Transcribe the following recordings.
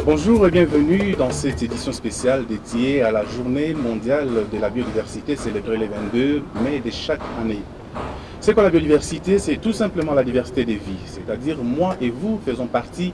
Bonjour et bienvenue dans cette édition spéciale dédiée à la Journée mondiale de la biodiversité célébrée le 22 mai de chaque année. C'est quoi la biodiversité? C'est tout simplement la diversité des vies, c'est-à-dire moi et vous faisons partie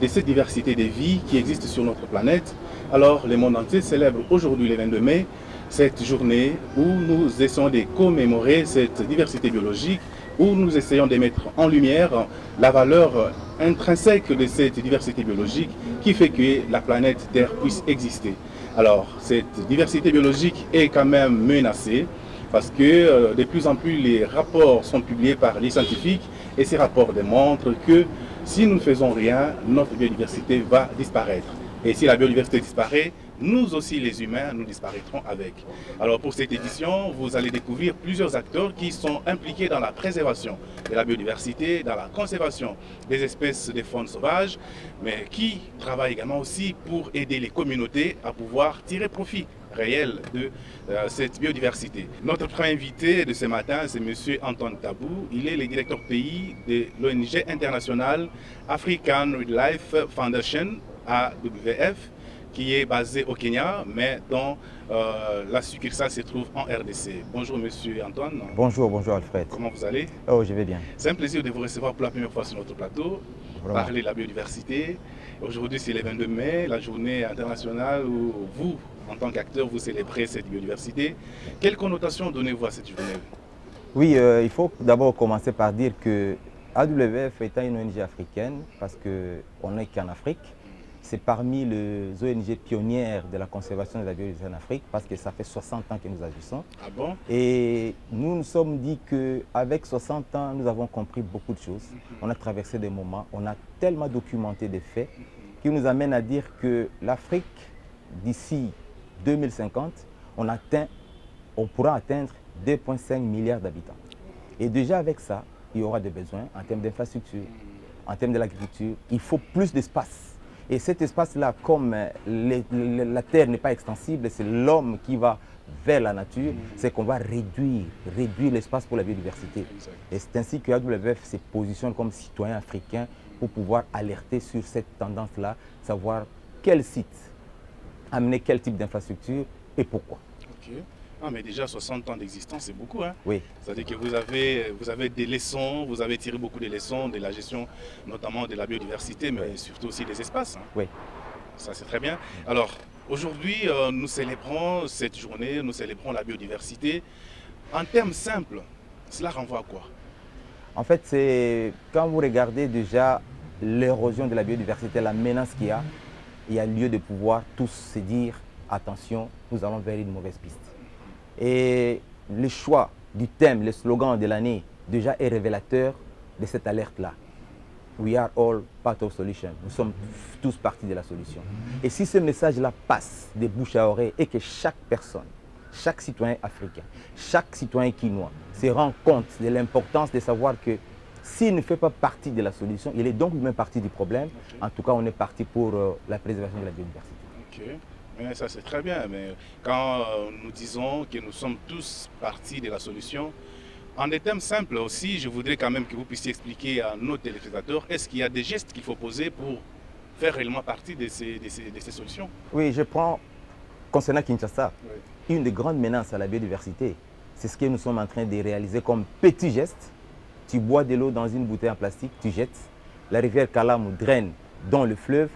de cette diversité des vies qui existe sur notre planète. Alors le monde entier célèbre aujourd'hui le 22 mai cette journée où nous essayons de commémorer cette diversité biologique, où nous essayons de mettre en lumière la valeur intrinsèque de cette diversité biologique qui fait que la planète Terre puisse exister. Alors, cette diversité biologique est quand même menacée parce que de plus en plus les rapports sont publiés par les scientifiques et ces rapports démontrent que si nous ne faisons rien, notre biodiversité va disparaître. Et si la biodiversité disparaît, nous aussi les humains, nous disparaîtrons avec. Alors pour cette édition, vous allez découvrir plusieurs acteurs qui sont impliqués dans la préservation de la biodiversité, dans la conservation des espèces de faune sauvage, mais qui travaillent également aussi pour aider les communautés à pouvoir tirer profit réel de cette biodiversité. Notre premier invité de ce matin, c'est M. Antoine Tabou. Il est le directeur pays de l'ONG internationale African Wildlife Foundation, AWF, qui est basé au Kenya, mais dont la succursale se trouve en RDC. Bonjour Monsieur Antoine. Bonjour, bonjour Alfred. Comment vous allez? Oh, je vais bien. C'est un plaisir de vous recevoir pour la première fois sur notre plateau, Vraiment. parler de la biodiversité. Aujourd'hui, c'est le 22 mai, la journée internationale où vous, en tant qu'acteur, vous célébrez cette biodiversité. Quelle connotation donnez-vous à cette journée? Oui, il faut d'abord commencer par dire que AWF étant une ONG africaine, parce qu'on n'est qu'en Afrique, c'est parmi les ONG pionnières de la conservation de la biodiversité en Afrique, parce que ça fait 60 ans que nous agissons. Ah bon? Et nous nous sommes dit qu'avec 60 ans, nous avons compris beaucoup de choses. On a traversé des moments, on a tellement documenté des faits qui nous amènent à dire que l'Afrique, d'ici 2050, on pourra atteindre 2,5 milliards d'habitants. Et déjà avec ça, il y aura des besoins en termes d'infrastructure, en termes de l'agriculture. Il faut plus d'espace. Et cet espace-là, comme la Terre n'est pas extensible, c'est l'homme qui va vers la nature, c'est qu'on va réduire l'espace pour la biodiversité. Et c'est ainsi que AWF se positionne comme citoyen africain pour pouvoir alerter sur cette tendance-là, savoir quel site amener quel type d'infrastructure et pourquoi. Ok. Ah, mais déjà 60 ans d'existence, c'est beaucoup. Hein? Oui. C'est-à-dire que vous avez des leçons, vous avez tiré beaucoup de leçons de la gestion, notamment de la biodiversité, mais surtout aussi des espaces. Hein? Oui. Ça, c'est très bien. Alors, aujourd'hui, nous célébrons cette journée, nous célébrons la biodiversité. En termes simples, cela renvoie à quoi? En fait, c'est quand vous regardez déjà l'érosion de la biodiversité, la menace qu'il y a lieu de pouvoir tous se dire, attention, nous allons vers une mauvaise piste. Et le choix du thème, le slogan de l'année, déjà est révélateur de cette alerte-là. We are all part of solution. Nous sommes tous partie de la solution. Et si ce message-là passe de bouche à oreille et que chaque personne, chaque citoyen africain, chaque citoyen quinois se rend compte de l'importance de savoir que s'il ne fait pas partie de la solution, il est donc lui-même partie du problème. Okay. En tout cas, on est parti pour la préservation de la biodiversité. Okay. Mais ça c'est très bien, mais quand nous disons que nous sommes tous partis de la solution, en des termes simples aussi, je voudrais quand même que vous puissiez expliquer à nos téléspectateurs, est-ce qu'il y a des gestes qu'il faut poser pour faire réellement partie de ces solutions? Oui, je prends, concernant Kinshasa, une des grandes menaces à la biodiversité, c'est ce que nous sommes en train de réaliser comme petit geste. Tu bois de l'eau dans une bouteille en plastique, tu jettes, la rivière Kalamu draine dans le fleuve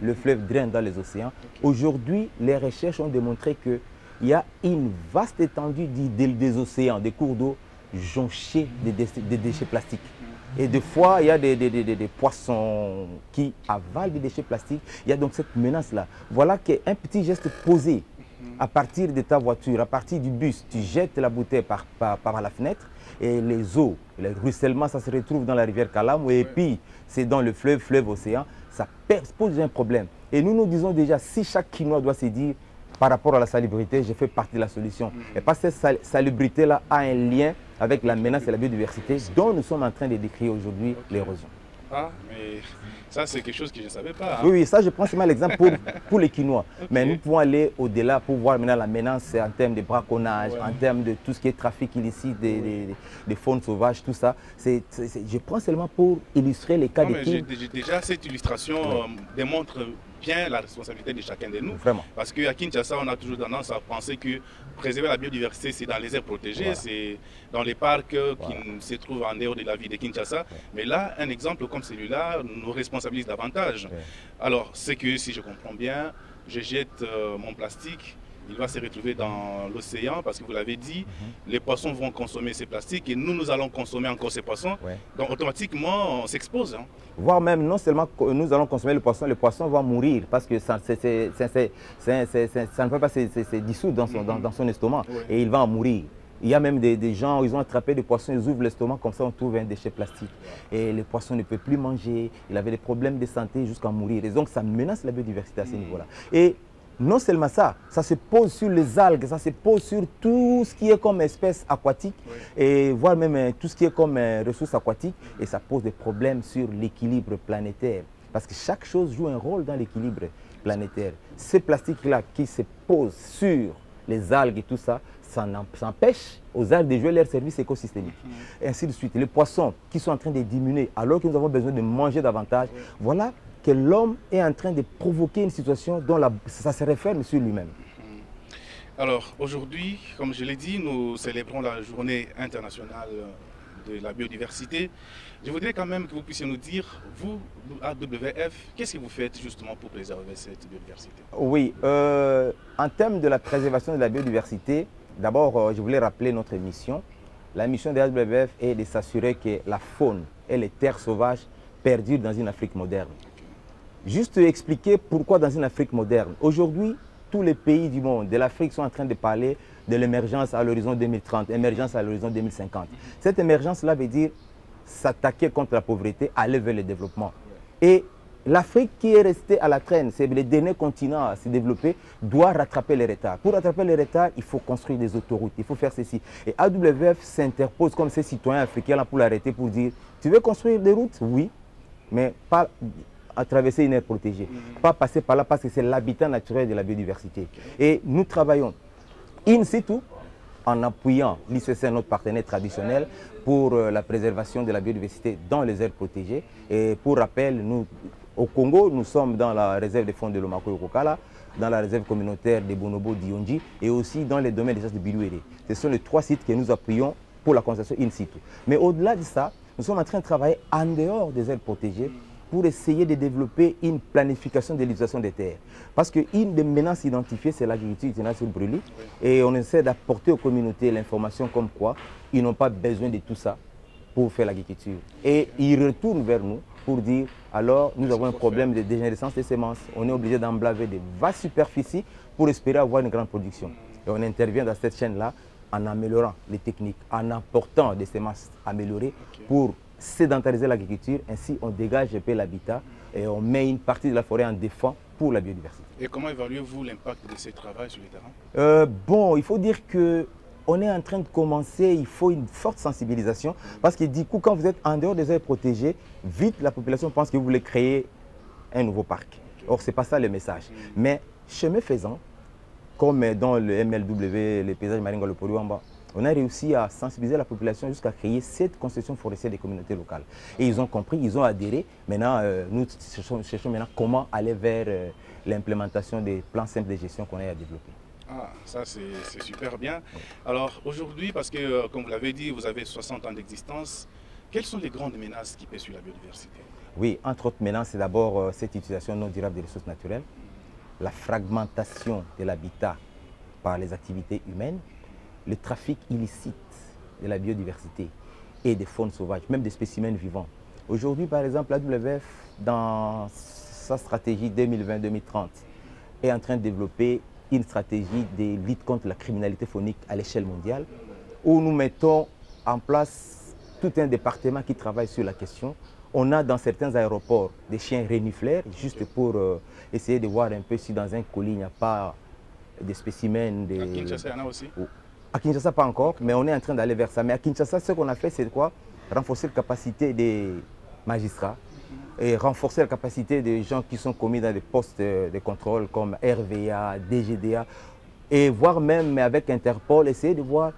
draine dans les océans. Aujourd'hui, les recherches ont démontré qu'il y a une vaste étendue des océans, des cours d'eau jonchés de déchets plastiques. Et des fois, il y a des poissons qui avalent des déchets plastiques. Il y a donc cette menace-là. Voilà qu'un petit geste posé à partir de ta voiture, à partir du bus, tu jettes la bouteille par la fenêtre et les eaux, le ruissellement, ça se retrouve dans la rivière Kalamu et puis c'est dans le fleuve océan. Ça pose un problème. Et nous nous disons déjà, si chaque Quinois doit se dire, par rapport à la salubrité, je fais partie de la solution. Et parce que cette salubrité-là a un lien avec la menace de la biodiversité dont nous sommes en train de décrire aujourd'hui l'érosion. Ah, mais ça, c'est quelque chose que je ne savais pas. Hein? Oui, ça, je prends seulement l'exemple pour les Quinois. Mais nous pouvons aller au-delà pour voir maintenant la menace en termes de braconnage, en termes de tout ce qui est trafic illicite, des faunes sauvages, tout ça. Je prends seulement pour illustrer les cas de Quinois. Déjà, cette illustration démontre bien la responsabilité de chacun de nous. Vraiment. Parce qu'à Kinshasa, on a toujours tendance à penser que préserver la biodiversité, c'est dans les aires protégées, Voilà. c'est dans les parcs Voilà. qui se trouvent en dehors de la ville de Kinshasa. Ouais. Mais là, un exemple comme celui-là nous responsabilise davantage. Ouais. Alors, c'est que si je comprends bien, je jette mon plastique, il va se retrouver dans l'océan parce que vous l'avez dit, les poissons vont consommer ces plastiques et nous allons consommer encore ces poissons. Ouais. Donc automatiquement, on s'expose. Hein. Voire même, non seulement que nous allons consommer le poisson va mourir parce que ça ne peut pas se dissoudre dans son estomac Ouais. et il va en mourir. Il y a même des gens, ils ont attrapé des poissons, ils ouvrent l'estomac, comme ça on trouve un déchet plastique. Et les poissons ne peuvent plus manger, il avait des problèmes de santé jusqu'à mourir. Et donc ça menace la biodiversité à ce niveau-là. Et non seulement ça, ça se pose sur les algues, ça se pose sur tout ce qui est comme espèce aquatique, et voire même tout ce qui est comme ressources aquatiques, et ça pose des problèmes sur l'équilibre planétaire. Parce que chaque chose joue un rôle dans l'équilibre planétaire. Ces plastiques-là qui se posent sur les algues et tout ça, ça empêche aux algues de jouer leur service écosystémique. Et ainsi de suite. Les poissons qui sont en train de diminuer alors que nous avons besoin de manger davantage, voilà que l'homme est en train de provoquer une situation dont ça se referme sur lui-même. Alors aujourd'hui, comme je l'ai dit, nous célébrons la journée internationale de la biodiversité. Je voudrais quand même que vous puissiez nous dire, vous, AWF, qu'est-ce que vous faites justement pour préserver cette biodiversité? Oui, en termes de la préservation de la biodiversité, d'abord je voulais rappeler notre mission. La mission de l'AWF est de s'assurer que la faune et les terres sauvages perdurent dans une Afrique moderne. Juste expliquer pourquoi dans une Afrique moderne. Aujourd'hui, tous les pays du monde de l'Afrique sont en train de parler de l'émergence à l'horizon 2030, émergence à l'horizon 2050. Cette émergence-là veut dire s'attaquer contre la pauvreté, aller vers le développement. Et l'Afrique qui est restée à la traîne, c'est le dernier continent à se développer, doit rattraper les retards. Pour rattraper les retards, il faut construire des autoroutes, il faut faire ceci. Et AWF s'interpose comme ces citoyens africains là pour l'arrêter, pour dire, tu veux construire des routes? Oui, mais pas à traverser une aire protégée. Pas passer par là parce que c'est l'habitat naturel de la biodiversité. Et nous travaillons in situ en appuyant l'ICC, notre partenaire traditionnel, pour la préservation de la biodiversité dans les aires protégées. Et pour rappel, nous, au Congo, nous sommes dans la réserve des fonds de Lomako et Kokala, dans la réserve communautaire de Bonobo d'Ionji et aussi dans les domaines des de Bilouéré. Ce sont les 3 sites que nous appuyons pour la conservation in situ. Mais au-delà de ça, nous sommes en train de travailler en dehors des aires protégées pour essayer de développer une planification de l'utilisation des terres. Parce qu'une des menaces identifiées, c'est l'agriculture itinéraire sur brûlis. Et on essaie d'apporter aux communautés l'information comme quoi ils n'ont pas besoin de tout ça pour faire l'agriculture. Et ils retournent vers nous pour dire, alors nous avons un problème de dégénérescence des semences. On est obligé d'emblaver de vastes superficies pour espérer avoir une grande production. Et on intervient dans cette chaîne-là en améliorant les techniques, en apportant des semences améliorées pour sédentariser l'agriculture, ainsi on dégage un peu l'habitat et on met une partie de la forêt en défense pour la biodiversité. Et comment évaluez-vous l'impact de ce travail sur le terrain? Bon, il faut dire qu'on est en train de commencer, il faut une forte sensibilisation parce que du coup, quand vous êtes en dehors des aires protégées, vite la population pense que vous voulez créer un nouveau parc. Or, ce n'est pas ça le message. Mais chemin faisant, comme dans le MLW, le paysage marin Galoporiwamba, on a réussi à sensibiliser la population jusqu'à créer cette conception forestière des communautés locales. Et ils ont compris, ils ont adhéré. Maintenant, nous cherchons maintenant comment aller vers l'implémentation des plans simples de gestion qu'on a à développer. Ah, ça c'est super bien. Alors aujourd'hui, parce que comme vous l'avez dit, vous avez 60 ans d'existence, quelles sont les grandes menaces qui pèsent sur la biodiversité? Oui, entre autres menaces, c'est d'abord cette utilisation non durable des ressources naturelles, la fragmentation de l'habitat par les activités humaines, le trafic illicite de la biodiversité et des faunes sauvages, même des spécimens vivants. Aujourd'hui, par exemple, l'AWF, dans sa stratégie 2020-2030, est en train de développer une stratégie de lutte contre la criminalité faunique à l'échelle mondiale, où nous mettons en place tout un département qui travaille sur la question. On a dans certains aéroports des chiens renifleurs, juste pour essayer de voir un peu si dans un colis il n'y a pas des spécimens. À Kinshasa, il y en a aussi? À Kinshasa, pas encore, mais on est en train d'aller vers ça. Mais à Kinshasa, ce qu'on a fait, c'est quoi? Renforcer la capacité des magistrats et renforcer la capacité des gens qui sont commis dans des postes de contrôle comme RVA, DGDA, et voir même avec Interpol, essayer de voir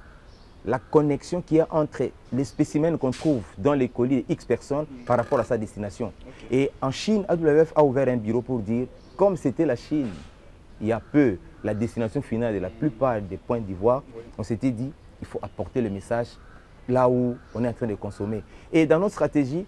la connexion qu'il y a entre les spécimens qu'on trouve dans les colis de X personnes par rapport à sa destination. Et en Chine, AWF a ouvert un bureau pour dire comme c'était la Chine, il y a peu, la destination finale de la plupart des points d'ivoire, on s'était dit il faut apporter le message là où on est en train de consommer. Et dans notre stratégie,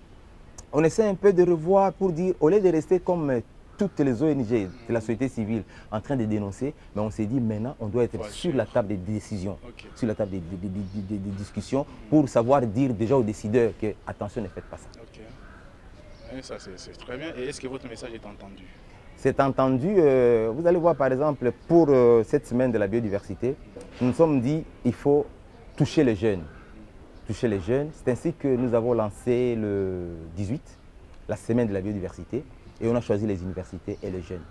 on essaie un peu de revoir pour dire, au lieu de rester comme toutes les ONG de la société civile en train de dénoncer, mais on s'est dit maintenant on doit être sur la table des décisions, sur la table des discussions pour savoir dire déjà aux décideurs que attention, ne faites pas ça. Et ça c'est très bien. Et est-ce que votre message est entendu? C'est entendu. Vous allez voir par exemple pour cette semaine de la biodiversité, nous nous sommes dit il faut toucher les jeunes. Toucher les jeunes. C'est ainsi que nous avons lancé le 18, la semaine de la biodiversité. Et on a choisi les universités et les jeunes.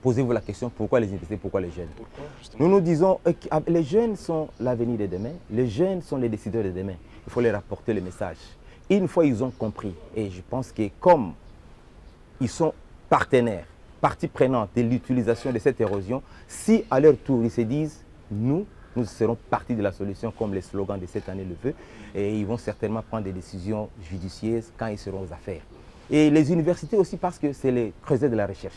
Posez-vous la question, pourquoi les universités, pourquoi les jeunes? Nous nous disons, les jeunes sont l'avenir de demain, les jeunes sont les décideurs de demain. Il faut leur apporter le message. Et une fois ils ont compris, et je pense que comme ils sont partenaires, partie prenante de l'utilisation de cette érosion, si à leur tour ils se disent, nous serons partie de la solution comme les slogans de cette année le veut, et ils vont certainement prendre des décisions judicieuses quand ils seront aux affaires. Et les universités aussi parce que c'est les creusets de la recherche.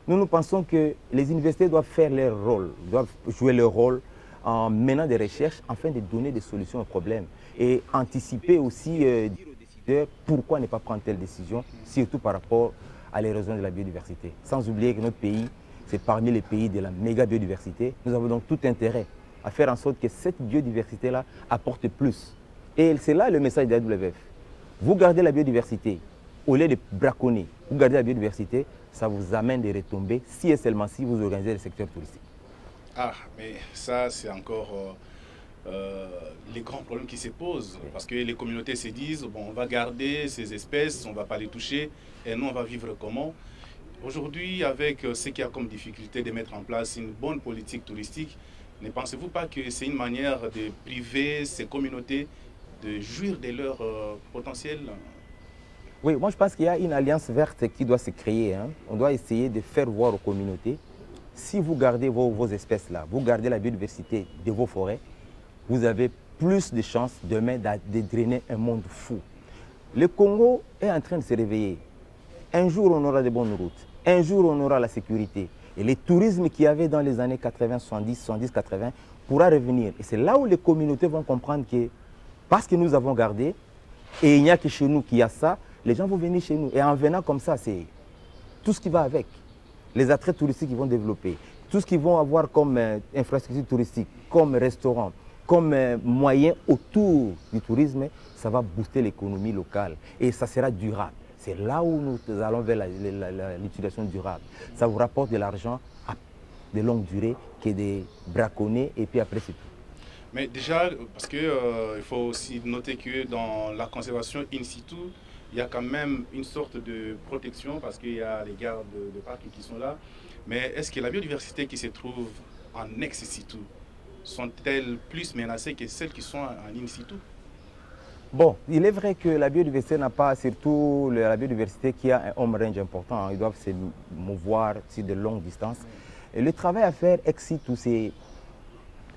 Nous pensons que les universités doivent faire leur rôle, doivent jouer leur rôle en menant des recherches afin de donner des solutions aux problèmes et anticiper aussi, dire aux décideurs pourquoi ne pas prendre telle décision, surtout par rapport à l'érosion de la biodiversité. Sans oublier que notre pays, c'est parmi les pays de la méga biodiversité. Nous avons donc tout intérêt à faire en sorte que cette biodiversité-là apporte plus. Et c'est là le message de la WWF. Vous gardez la biodiversité. Au lieu de braconner, vous gardez la biodiversité, ça vous amène des retombées si et seulement si vous organisez le secteur touristique. Ah, mais ça, c'est encore les grands problèmes qui se posent. Parce que les communautés se disent, bon, on va garder ces espèces, on ne va pas les toucher, et nous, on va vivre comment? Aujourd'hui, avec ce qu'il y a comme difficulté de mettre en place une bonne politique touristique, ne pensez-vous pas que c'est une manière de priver ces communautés de jouir de leur potentiel? Oui, moi je pense qu'il y a une alliance verte qui doit se créer. Hein. On doit essayer de faire voir aux communautés, si vous gardez vos espèces là, vous gardez la biodiversité de vos forêts, vous avez plus de chances demain de drainer un monde fou. Le Congo est en train de se réveiller. Un jour on aura de bonnes routes, un jour on aura la sécurité. Et le tourisme qu'il y avait dans les années 80, 70, 70, 80 pourra revenir. Et c'est là où les communautés vont comprendre que parce que nous avons gardé, et il n'y a que chez nous qu'il y a ça, les gens vont venir chez nous. Et en venant comme ça, c'est tout ce qui va avec. Les attraits touristiques qu'ils vont développer, tout ce qu'ils vont avoir comme infrastructure touristique, comme restaurant, comme moyen autour du tourisme, ça va booster l'économie locale. Et ça sera durable. C'est là où nous allons vers l'utilisation durable. Ça vous rapporte de l'argent de longue durée que de braconner et puis après c'est tout. Mais déjà, parce qu'il faut aussi noter que dans la conservation in situ, il y a quand même une sorte de protection parce qu'il y a les gardes de parc qui sont là. Mais est-ce que la biodiversité qui se trouve en ex situ sont-elles plus menacées que celles qui sont en in situ? Bon, il est vrai que la biodiversité n'a pas, surtout la biodiversité qui a un home range important, ils doivent se mouvoir sur de longues distances. Et le travail à faire ex situ, c'est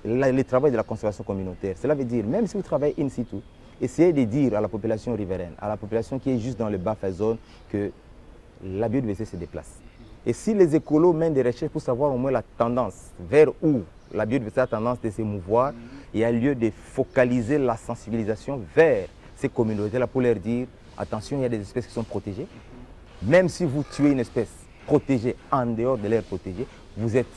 le travail de la conservation communautaire. Cela veut dire, même si vous travaillez in situ, essayez de dire à la population riveraine, à la population qui est juste dans le bas-fond zone, que la biodiversité se déplace. Et si les écolos mènent des recherches pour savoir au moins la tendance, vers où la biodiversité a tendance de se mouvoir, il y a lieu de focaliser la sensibilisation vers ces communautés-là pour leur dire, attention, il y a des espèces qui sont protégées. Même si vous tuez une espèce protégée en dehors de l'aire protégée, vous êtes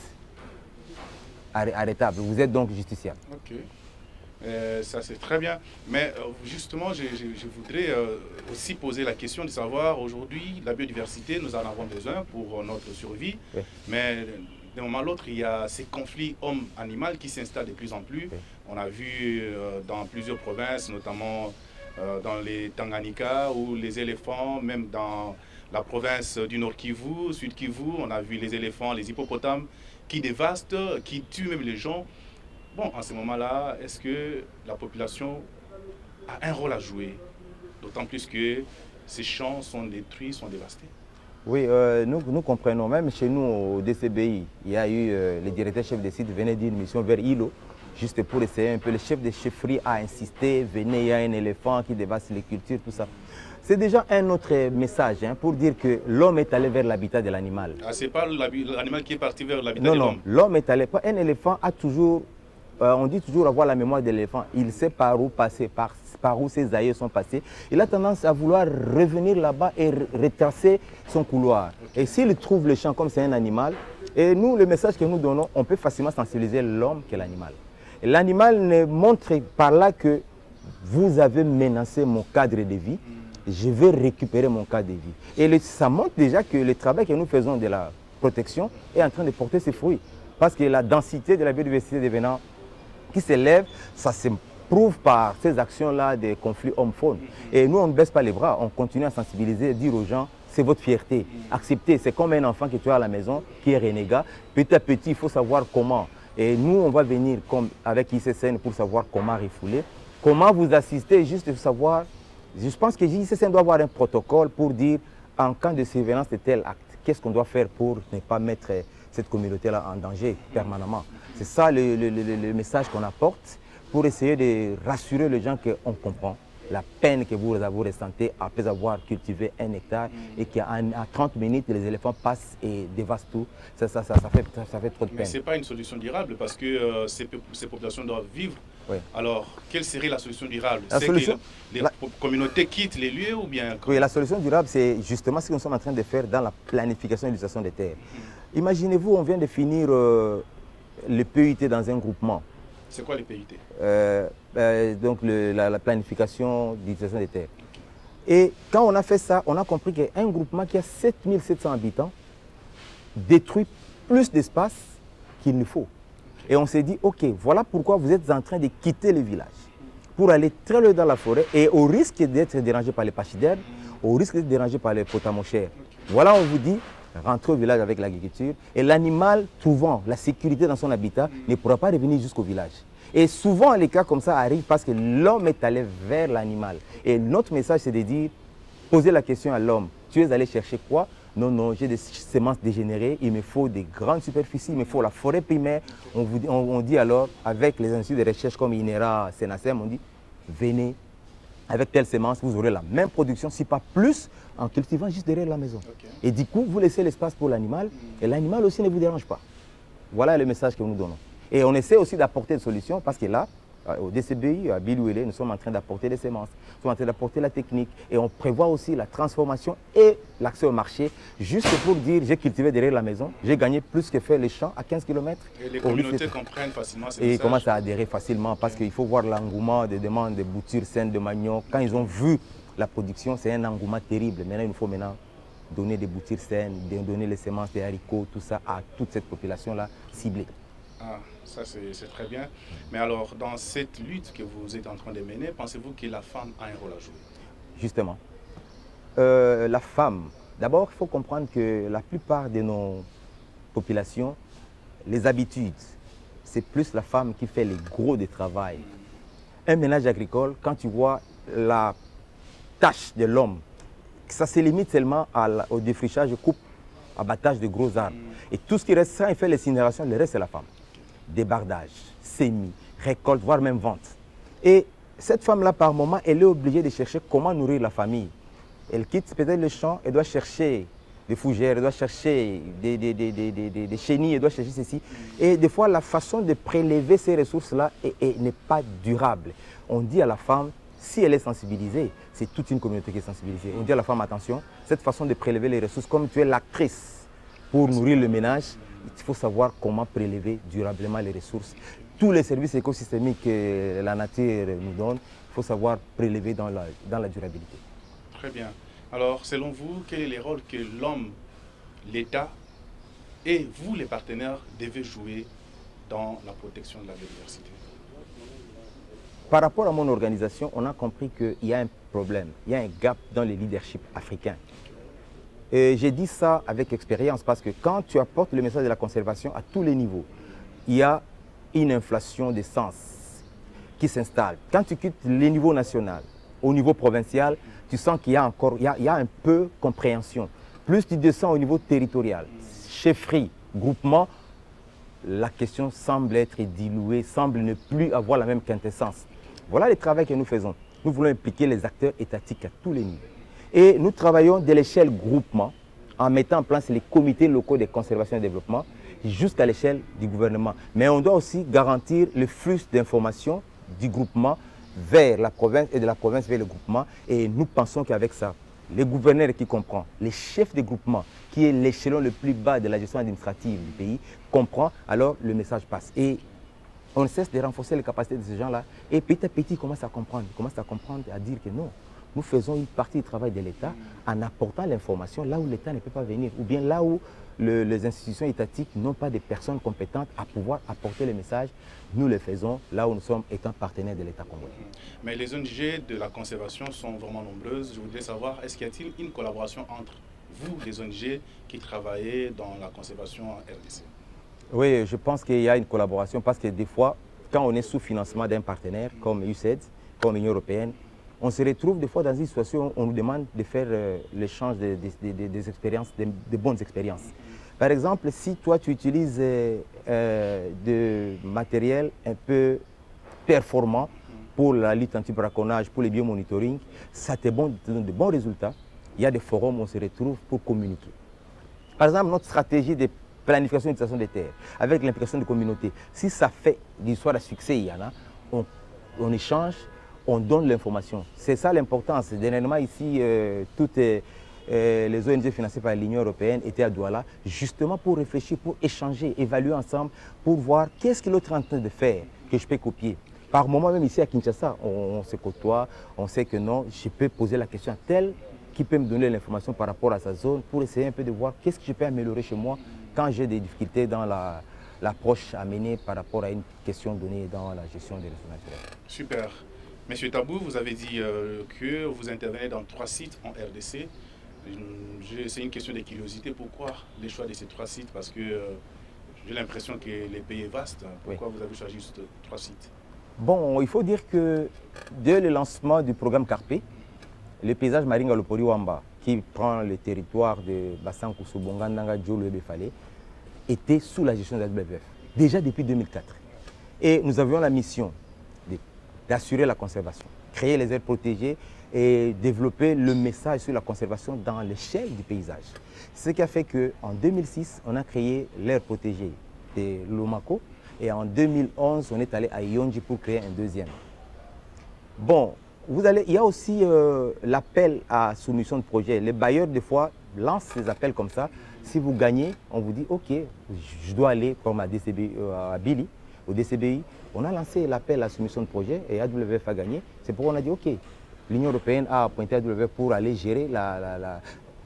arrêtable, vous êtes donc justiciable. Ok. Ça c'est très bien, mais justement je voudrais aussi poser la question de savoir aujourd'hui la biodiversité, nous en avons besoin pour notre survie, oui. Mais d'un moment à l'autre il y a ces conflits homme-animal qui s'installent de plus en plus, oui. On a vu dans plusieurs provinces, notamment dans les Tanganyika où les éléphants, même dans la province du Nord Kivu, Sud Kivu, on a vu les éléphants, les hippopotames qui dévastent, qui tuent même les gens. Bon, en ce moment-là, est-ce que la population a un rôle à jouer? D'autant plus que ces champs sont détruits, sont dévastés. Oui, nous comprenons. Même chez nous, au DCBI, il y a eu le directeur chef des sites venait d'une mission vers Ilo, juste pour essayer un peu. Le chef de chefferie a insisté, venez, il y a un éléphant qui dévaste les cultures, tout ça. C'est déjà un autre message pour dire que l'homme est allé vers l'habitat de l'animal. Ah, c'est pas l'animal qui est parti vers l'habitat de l'homme. Non, l'homme est allé. Un éléphant a toujours, on dit toujours avoir la mémoire de l'éléphant. Il sait par où passer, par où ses aïeux sont passés. Il a tendance à vouloir revenir là-bas et retracer son couloir. Et s'il trouve le champ comme c'est un animal, et nous, le message que nous donnons, on peut facilement sensibiliser l'homme que l'animal. L'animal ne montre par là que vous avez menacé mon cadre de vie. Je veux récupérer mon cadre de vie. Et ça montre déjà que le travail que nous faisons de la protection est en train de porter ses fruits. Parce que la densité de la biodiversité devenant qui s'élève, ça se prouve par ces actions-là des conflits homme-faune. Et nous, on ne baisse pas les bras, on continue à sensibiliser, dire aux gens, c'est votre fierté. Acceptez, c'est comme un enfant que tu as à la maison, qui est renégat. Petit à petit, il faut savoir comment. Et nous, on va venir comme avec ICCN pour savoir comment refouler. Comment vous assister, juste de savoir. Je pense que l'ICCN doit avoir un protocole pour dire, en cas de surveillance de tel acte, qu'est-ce qu'on doit faire pour ne pas mettre cette communauté-là en danger permanemment. C'est ça le message qu'on apporte pour essayer de rassurer les gens qu'on comprend la peine que vous avez ressentée après avoir cultivé un hectare et qu'à 30 minutes, les éléphants passent et dévastent tout. Ça fait trop de peine. Mais ce n'est pas une solution durable parce que ces populations doivent vivre. Oui. Alors, quelle serait la solution durable? C'est que les communautés quittent les lieux ou bien... Oui, la solution durable, c'est justement ce que nous sommes en train de faire dans la planification et l'utilisation des terres. Imaginez-vous, on vient de finir le PUT dans un groupement. C'est quoi les PUT? Donc la planification d'utilisation des terres. Et quand on a fait ça, on a compris qu'un groupement qui a 7700 habitants détruit plus d'espace qu'il ne faut. Et on s'est dit, ok, voilà pourquoi vous êtes en train de quitter le village pour aller très loin dans la forêt et au risque d'être dérangé par les pachydermes, au risque d'être dérangé par les potamochères. Voilà, on vous dit, rentrez au village avec l'agriculture et l'animal, trouvant la sécurité dans son habitat, ne pourra pas revenir jusqu'au village. Et souvent, les cas comme ça arrivent parce que l'homme est allé vers l'animal. Et notre message, c'est de dire, posez la question à l'homme, tu es allé chercher quoi? Non, non, j'ai des semences dégénérées, il me faut des grandes superficies, il me faut la forêt primaire. On dit alors, avec les instituts de recherche comme INERA, Senasem, on dit, venez, avec telle semence, vous aurez la même production, si pas plus, en cultivant juste derrière la maison. Okay. Et du coup, vous laissez l'espace pour l'animal, et l'animal aussi ne vous dérange pas. Voilà le message que nous donnons. Et on essaie aussi d'apporter des solutions, parce que là, au DCBI, à Bilouélé, nous sommes en train d'apporter des semences, nous sommes en train d'apporter la technique et on prévoit aussi la transformation et l'accès au marché, juste pour dire j'ai cultivé derrière la maison, j'ai gagné plus que faire les champs à 15 km. Et les communautés comprennent facilement ces messages. Et ils commencent à adhérer facilement parce qu'il faut voir l'engouement des demandes de boutures saines de manioc. Quand ils ont vu la production, c'est un engouement terrible. Maintenant, il nous faut donner des boutures saines, donner les semences, des haricots, tout ça à toute cette population-là ciblée. Ah, ça c'est très bien. Mais alors, dans cette lutte que vous êtes en train de mener, pensez-vous que la femme a un rôle à jouer? Justement. La femme, d'abord, il faut comprendre que la plupart de nos populations, les habitudes, c'est plus la femme qui fait les gros du travail. Un ménage agricole, quand tu vois la tâche de l'homme, ça se limite seulement au défrichage, coupe, abattage de gros arbres. Et tout ce qui reste, ça, il fait l'incinération, le reste, c'est la femme. Débardage, semis, récolte, voire même vente. Et cette femme-là, par moment, elle est obligée de chercher comment nourrir la famille. Elle quitte peut-être le champ, elle doit chercher des fougères, elle doit chercher des chenilles, elle doit chercher ceci. Et des fois, la façon de prélever ces ressources-là n'est pas durable. On dit à la femme, si elle est sensibilisée, c'est toute une communauté qui est sensibilisée. On dit à la femme, attention, cette façon de prélever les ressources, comme tu es l'actrice pour nourrir le ménage, il faut savoir comment prélever durablement les ressources. Tous les services écosystémiques que la nature nous donne, il faut savoir prélever dans la durabilité. Très bien. Alors, selon vous, quel est le rôle que l'homme, l'État et vous, les partenaires, devez jouer dans la protection de la biodiversité? Par rapport à mon organisation, on a compris qu'il y a un problème, il y a un gap dans le leadership africain. Et j'ai dit ça avec expérience parce que quand tu apportes le message de la conservation à tous les niveaux, il y a une inflation des sens qui s'installe. Quand tu quittes les niveaux national, au niveau provincial, tu sens qu'il y a encore il y a un peu compréhension. Plus tu descends au niveau territorial, chefferie, groupement, la question semble être diluée, semble ne plus avoir la même quintessence. Voilà le travail que nous faisons. Nous voulons impliquer les acteurs étatiques à tous les niveaux. Et nous travaillons de l'échelle groupement en mettant en place les comités locaux de conservation et de développement jusqu'à l'échelle du gouvernement. Mais on doit aussi garantir le flux d'informations du groupement vers la province et de la province vers le groupement. Et nous pensons qu'avec ça, les gouverneurs qui comprennent, les chefs de groupement, qui est l'échelon le plus bas de la gestion administrative du pays, comprend, alors le message passe. Et on cesse de renforcer les capacités de ces gens-là. Et petit à petit, ils commencent à comprendre, à dire que non, nous faisons une partie du travail de l'État en apportant l'information là où l'État ne peut pas venir, ou bien là où les institutions étatiques n'ont pas de personnes compétentes à pouvoir apporter les messages. Nous le faisons là où nous sommes étant partenaires de l'État congolais. Mais les ONG de la conservation sont vraiment nombreuses. Je voudrais savoir, est-ce qu'il y a-t-il une collaboration entre vous, les ONG, qui travaillez dans la conservation en RDC? Oui, je pense qu'il y a une collaboration parce que des fois, quand on est sous financement d'un partenaire comme USAID, comme l'Union européenne, on se retrouve des fois dans une situation où on nous demande de faire l'échange des expériences, de bonnes expériences. Par exemple, si toi tu utilises de matériel un peu performant pour la lutte anti-braconnage, pour le biomonitoring, ça te donne de bons résultats. Il y a des forums où on se retrouve pour communiquer. Par exemple, notre stratégie de planification d'utilisation des terres, avec l'implication des communautés, si ça fait l'histoire de succès, il y en a, on échange, on donne l'information. C'est ça l'importance. Dernièrement, ici, toutes les ONG financées par l'Union européenne étaient à Douala, justement pour réfléchir, pour échanger, évaluer ensemble, pour voir qu'est-ce que l'autre est en train de faire, que je peux copier. Par moment, même ici à Kinshasa, on se côtoie, on sait que non, je peux poser la question à tel qui peut me donner l'information par rapport à sa zone, pour essayer un peu de voir qu'est-ce que je peux améliorer chez moi quand j'ai des difficultés dans l'approche à mener par rapport à une question donnée dans la gestion des ressources naturelles. Super. Monsieur Tabou, vous avez dit que vous intervenez dans 3 sites en RDC. C'est une question de curiosité. Pourquoi les choix de ces 3 sites? Parce que j'ai l'impression que le pays est vaste. Pourquoi vous avez choisi juste 3 sites? Bon, il faut dire que dès le lancement du programme CARPE, le paysage Maringa Lopori Wamba, qui prend le territoire de Bassan Koussoubonga, Nanga, Djolo et Befale, était sous la gestion de la WWF, déjà depuis 2004. Et nous avions la mission d'assurer la conservation, créer les aires protégées et développer le message sur la conservation dans l'échelle du paysage. Ce qui a fait qu'en 2006, on a créé l'aire protégée de Lomako et en 2011, on est allé à Yonji pour créer un deuxième. Bon, il y a aussi l'appel à soumission de projet. Les bailleurs, des fois, lancent des appels comme ça. Si vous gagnez, on vous dit, OK, je dois aller comme à Billy, au DCBI. On a lancé l'appel à soumission de projet et AWF a gagné. C'est pourquoi on a dit, OK, l'Union européenne a appointé AWF pour aller gérer la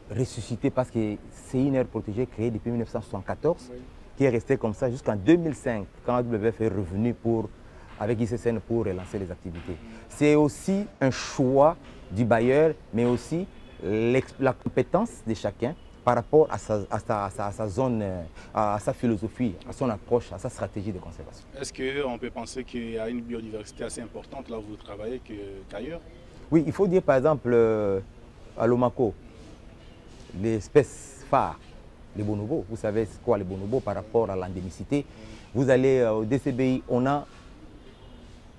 ressusciter parce que c'est une aire protégée créée depuis 1974 qui est restée comme ça jusqu'en 2005 quand AWF est revenu avec ICCN pour relancer les activités. C'est aussi un choix du bailleur, mais aussi la compétence de chacun par rapport à sa zone, à sa philosophie, à son approche, à sa stratégie de conservation. Est-ce qu'on peut penser qu'il y a une biodiversité assez importante là où vous travaillez qu'ailleurs? Oui, il faut dire par exemple à Lomako, l'espèce phare, les bonobos. Vous savez c'est quoi les bonobos par rapport à l'endémicité. Vous allez au DCBI, on a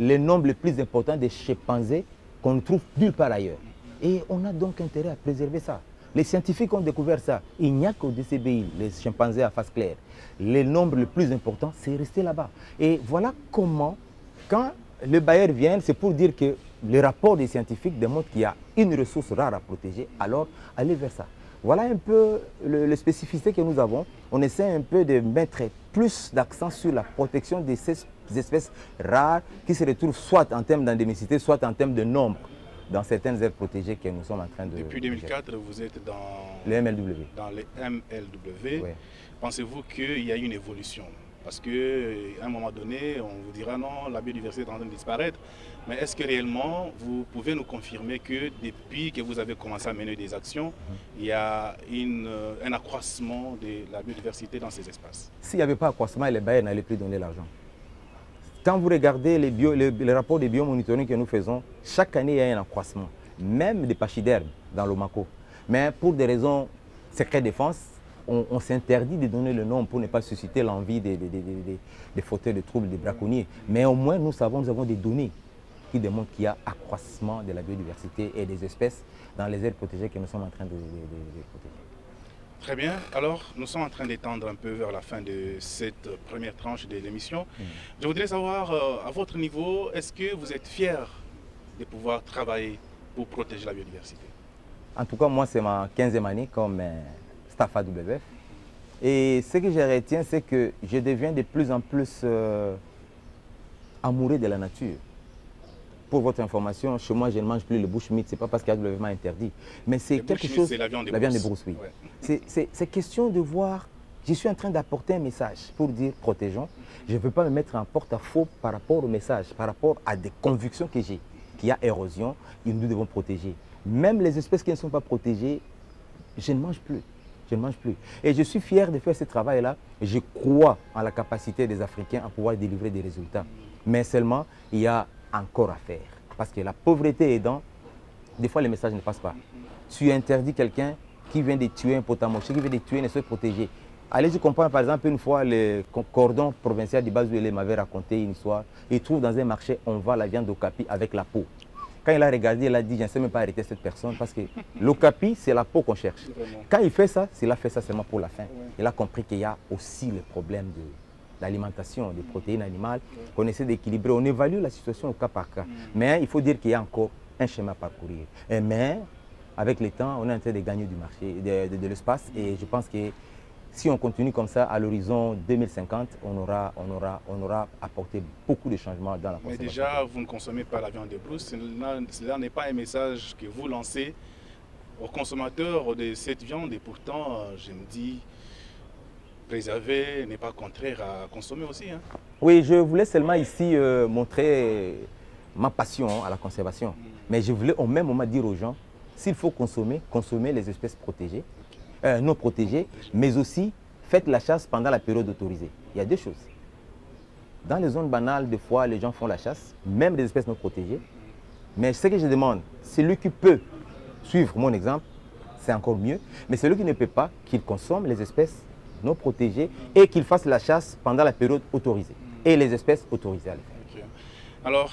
le nombre le plus important de chimpanzés qu'on ne trouve nulle part ailleurs. Et on a donc intérêt à préserver ça. Les scientifiques ont découvert ça. Il n'y a qu'au DCBI, les chimpanzés à face claire. Le nombre le plus important, c'est resté là-bas. Et voilà comment, quand le bailleur vient, c'est pour dire que les rapports des scientifiques démontrent qu'il y a une ressource rare à protéger, alors allez vers ça. Voilà un peu les spécificités que nous avons. On essaie un peu de mettre plus d'accent sur la protection de ces espèces rares qui se retrouvent soit en termes d'endémicité, soit en termes de nombre dans certaines aires protégées que nous sommes en train de... Depuis 2004, vous êtes dans les MLW. Dans les MLW. Oui. Pensez-vous qu'il y a une évolution? Parce qu'à un moment donné, on vous dira non, la biodiversité est en train de disparaître. Mais est-ce que réellement, vous pouvez nous confirmer que depuis que vous avez commencé à mener des actions, il y a un accroissement de la biodiversité dans ces espaces? S'il n'y avait pas accroissement, les bailleurs n'allaient plus donner l'argent. Quand vous regardez les rapports de biomonitoring que nous faisons, chaque année, il y a un accroissement, même des pachydermes dans l'Omako. Mais pour des raisons secret défense, on s'interdit de donner le nom pour ne pas susciter l'envie des fauteurs de troubles, des braconniers. Mais au moins, nous savons, nous avons des données. qui démontrent qu'il y a accroissement de la biodiversité et des espèces dans les aires protégées que nous sommes en train de protéger. Très bien. Alors, nous sommes en train d'étendre un peu vers la fin de cette première tranche de l'émission. Je voudrais savoir, à votre niveau, est-ce que vous êtes fier de pouvoir travailler pour protéger la biodiversité? En tout cas, moi, c'est ma 15e année comme staff AWF. Et ce que je retiens, c'est que je deviens de plus en plus amoureux de la nature. Pour votre information, chez moi, je ne mange plus le bushmeat. Ce n'est pas parce qu'AWF m'a interdit. Mais c'est quelque chose... C'est la viande de brousse, oui. Ouais. C'est question de voir... Je suis en train d'apporter un message pour dire protégeons. Je ne veux pas me mettre en porte-à-faux par rapport au message, par rapport à des convictions que j'ai. Qu'il y a érosion, et nous devons protéger. Même les espèces qui ne sont pas protégées, je ne mange plus. Je ne mange plus. Et je suis fier de faire ce travail-là. Je crois en la capacité des Africains à pouvoir délivrer des résultats. Mais seulement, il y a encore à faire. Parce que la pauvreté aidant, des fois les messages ne passent pas. Tu interdis quelqu'un qui vient de tuer un potamoché, qui vient de tuer un espèce protégée. Allez-y comprendre, par exemple, une fois, le cordon provincial du Bas-Ouélé m'avait raconté une histoire. Il trouve dans un marché, on vend la viande d'okapi avec la peau. Quand il a regardé, il a dit, je ne sais même pas arrêter cette personne parce que l'okapi, c'est la peau qu'on cherche. Quand il fait ça, il a fait ça seulement pour la faim. Il a compris qu'il y a aussi le problème de l'alimentation, des protéines animales, qu'on essaie d'équilibrer. On évalue la situation au cas par cas. Mais il faut dire qu'il y a encore un chemin à parcourir. Mais avec le temps, on est en train de gagner du marché, de l'espace. Et je pense que si on continue comme ça, à l'horizon 2050, on aura apporté beaucoup de changements dans la consommation. Mais déjà, vous ne consommez pas la viande de brousse. Cela n'est pas un message que vous lancez aux consommateurs de cette viande. Et pourtant, je me dis, préserver n'est pas contraire à consommer aussi. Hein. Oui, je voulais seulement ici montrer ma passion à la conservation. Mais je voulais au même moment dire aux gens, s'il faut consommer, consommer les espèces protégées. Non protégés, mais aussi faites la chasse pendant la période autorisée. Il y a deux choses. Dans les zones banales, des fois, les gens font la chasse, même des espèces non protégées. Mais ce que je demande, celui qui peut suivre mon exemple, c'est encore mieux. Mais celui qui ne peut pas, qu'il consomme les espèces non protégées et qu'il fasse la chasse pendant la période autorisée. Et les espèces autorisées à le faire. Okay. Alors,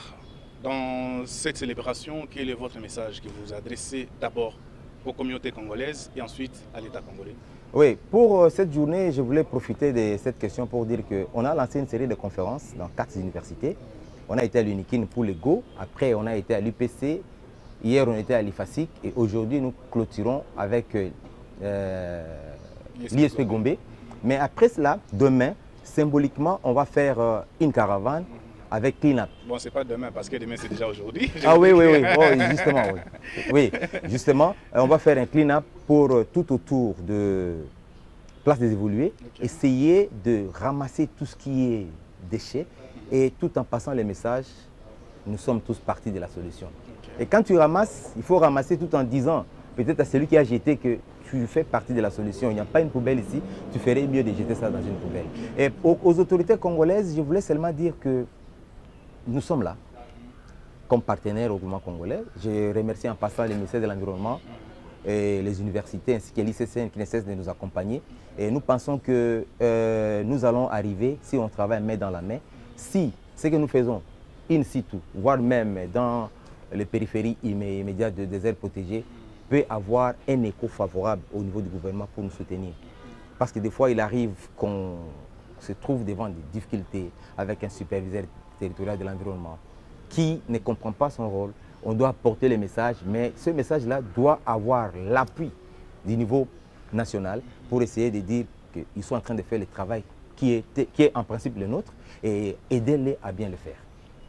dans cette célébration, quel est votre message que vous adressez d'abord aux communautés congolaises et ensuite à l'État congolais? Oui, pour cette journée, je voulais profiter de cette question pour dire qu'on a lancé une série de conférences dans 4 universités. On a été à l'UNIKIN pour le Go, après on a été à l'UPC, hier on était à l'IFASIC et aujourd'hui nous clôturons avec l'ISP Gombe. Mais après cela, demain, symboliquement, on va faire une caravane avec Clean-up. Bon, c'est pas demain, parce que demain, c'est déjà aujourd'hui. Ah oui, oui, oui. Oh, justement, oui. Oui, justement, on va faire un clean-up pour tout autour de Place des Évolués. Okay. Essayer de ramasser tout ce qui est déchets et tout en passant les messages, nous sommes tous partie de la solution. Okay. Et quand tu ramasses, il faut ramasser tout en disant, peut-être à celui qui a jeté que tu fais partie de la solution. Il n'y a pas une poubelle ici, tu ferais mieux de jeter ça dans une poubelle. Et aux autorités congolaises, je voulais seulement dire que nous sommes là, comme partenaires au gouvernement congolais. Je remercie en passant les ministères de l'Environnement et les universités ainsi que l'ICCN qui ne cessent de nous accompagner. Et nous pensons que nous allons arriver, si on travaille main dans la main, si ce que nous faisons in situ, voire même dans les périphéries immédiates des aires protégées, peut avoir un écho favorable au niveau du gouvernement pour nous soutenir. Parce que des fois, il arrive qu'on se trouve devant des difficultés avec un superviseur territorial de l'environnement qui ne comprend pas son rôle. On doit porter le message, mais ce message-là doit avoir l'appui du niveau national pour essayer de dire qu'ils sont en train de faire le travail qui est en principe le nôtre et aider-les à bien le faire.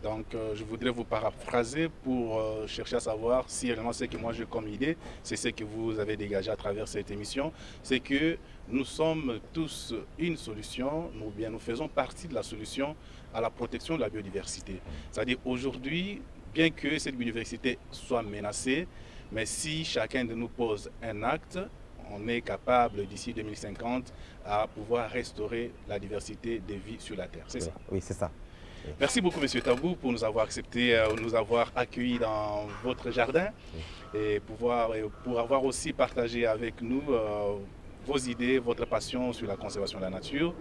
Donc, je voudrais vous paraphraser pour chercher à savoir si réellement ce que moi j'ai comme idée, c'est ce que vous avez dégagé à travers cette émission, c'est que nous sommes tous une solution, ou bien nous faisons partie de la solution à la protection de la biodiversité. C'est-à-dire aujourd'hui, bien que cette biodiversité soit menacée, mais si chacun de nous pose un acte, on est capable d'ici 2050 à pouvoir restaurer la diversité des vies sur la Terre. C'est ça? Oui, c'est ça. Merci beaucoup, M. Tabou, pour nous avoir accepté, nous avoir accueillis dans votre jardin et pour avoir aussi partagé avec nous vos idées, votre passion sur la conservation de la nature.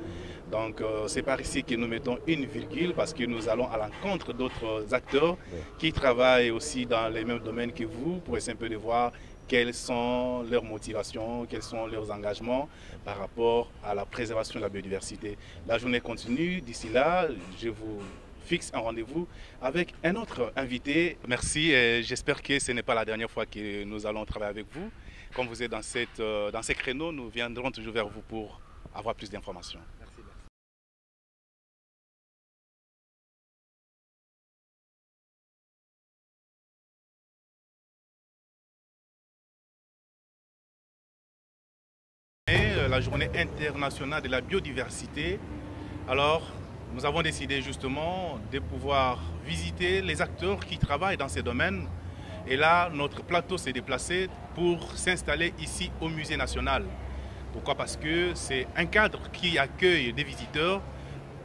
Donc c'est par ici que nous mettons une virgule parce que nous allons à l'encontre d'autres acteurs qui travaillent aussi dans les mêmes domaines que vous pour essayer un peu de voir quelles sont leurs motivations, quels sont leurs engagements par rapport à la préservation de la biodiversité. La journée continue. D'ici là, je vous fixe un rendez-vous avec un autre invité. Merci et j'espère que ce n'est pas la dernière fois que nous allons travailler avec vous. Comme vous êtes dans ces créneaux, nous viendrons toujours vers vous pour avoir plus d'informations. Merci. La journée internationale de la biodiversité. Alors, nous avons décidé justement de pouvoir visiter les acteurs qui travaillent dans ces domaines. Et là, notre plateau s'est déplacé pour s'installer ici au Musée national. Pourquoi? Parce que c'est un cadre qui accueille des visiteurs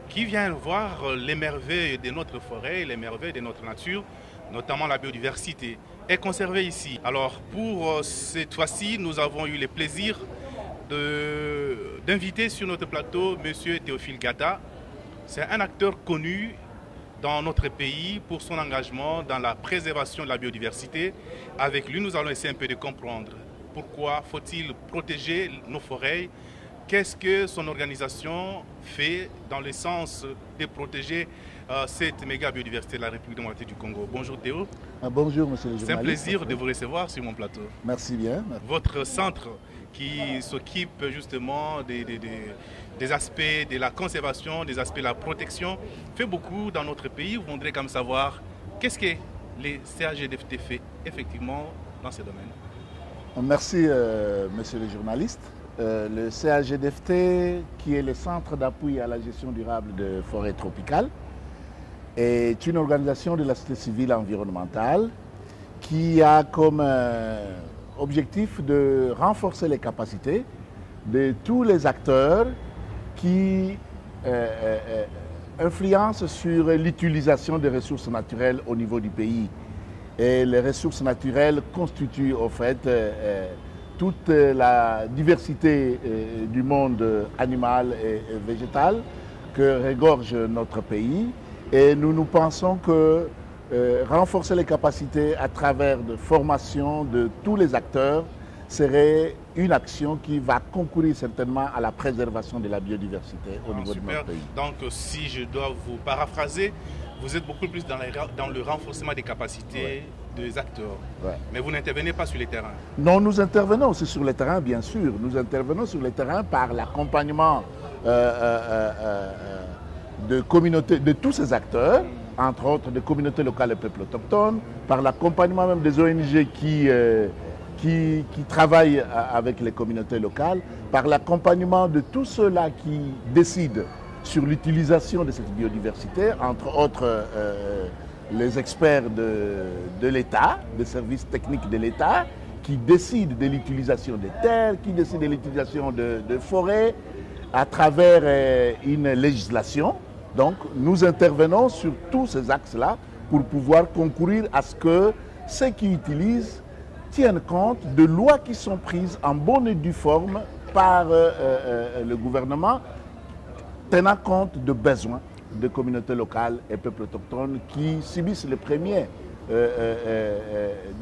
qui viennent voir les merveilles de notre forêt, les merveilles de notre nature, notamment la biodiversité, est conservée ici. Alors, pour cette fois-ci, nous avons eu le plaisir d'inviter sur notre plateau M. Théophile Gata. C'est un acteur connu dans notre pays pour son engagement dans la préservation de la biodiversité. Avec lui, nous allons essayer un peu de comprendre pourquoi faut-il protéger nos forêts, qu'est-ce que son organisation fait dans le sens de protéger cette méga biodiversité de la République démocratique du Congo. Bonjour Théo. Bonjour monsieur le journaliste. C'est un plaisir de vous recevoir sur mon plateau. Merci bien. Votre centre qui s'occupe justement des aspects de la conservation, des aspects de la protection, fait beaucoup dans notre pays. Vous voudrez quand même savoir qu'est-ce que les CAGDFT fait effectivement dans ces domaines. Merci monsieur le journaliste. Le CAGDFT, qui est le Centre d'appui à la gestion durable de forêts tropicales, est une organisation de la société civile environnementale qui a comme objectif de renforcer les capacités de tous les acteurs qui influencent sur l'utilisation des ressources naturelles au niveau du pays. Et les ressources naturelles constituent au fait toute la diversité du monde animal et végétal que regorge notre pays. Et nous pensons que renforcer les capacités à travers de formation de tous les acteurs serait une action qui va concourir certainement à la préservation de la biodiversité au niveau de notre pays. Donc si je dois vous paraphraser, vous êtes beaucoup plus dans le renforcement des capacités des acteurs. Mais vous n'intervenez pas sur les terrains. Non, nous intervenons aussi sur le terrain, bien sûr. Nous intervenons sur le terrain par l'accompagnement de tous ces acteurs, entre autres des communautés locales et peuples autochtones, par l'accompagnement même des ONG qui travaillent avec les communautés locales, par l'accompagnement de tous ceux-là qui décident sur l'utilisation de cette biodiversité, entre autres les experts de l'État, des services techniques de l'État, qui décident de l'utilisation des terres, qui décident de l'utilisation de forêts à travers une législation. Donc nous intervenons sur tous ces axes-là pour pouvoir concourir à ce que ceux qui utilisent tiennent compte de lois qui sont prises en bonne et due forme par le gouvernement, tenant compte de besoins de communautés locales et peuples autochtones qui subissent les premiers,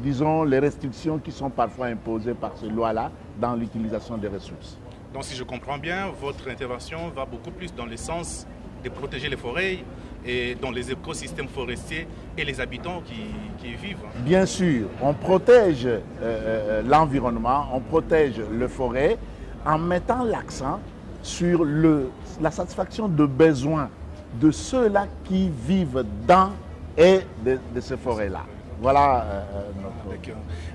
disons, les restrictions qui sont parfois imposées par ces lois-là dans l'utilisation des ressources. Donc si je comprends bien, votre intervention va beaucoup plus dans le sens de protéger les forêts et dans les écosystèmes forestiers et les habitants qui y vivent. Bien sûr, on protège l'environnement, on protège les forêts en mettant l'accent sur la satisfaction de besoins de ceux-là qui vivent dans et de ces forêts-là. Voilà notre...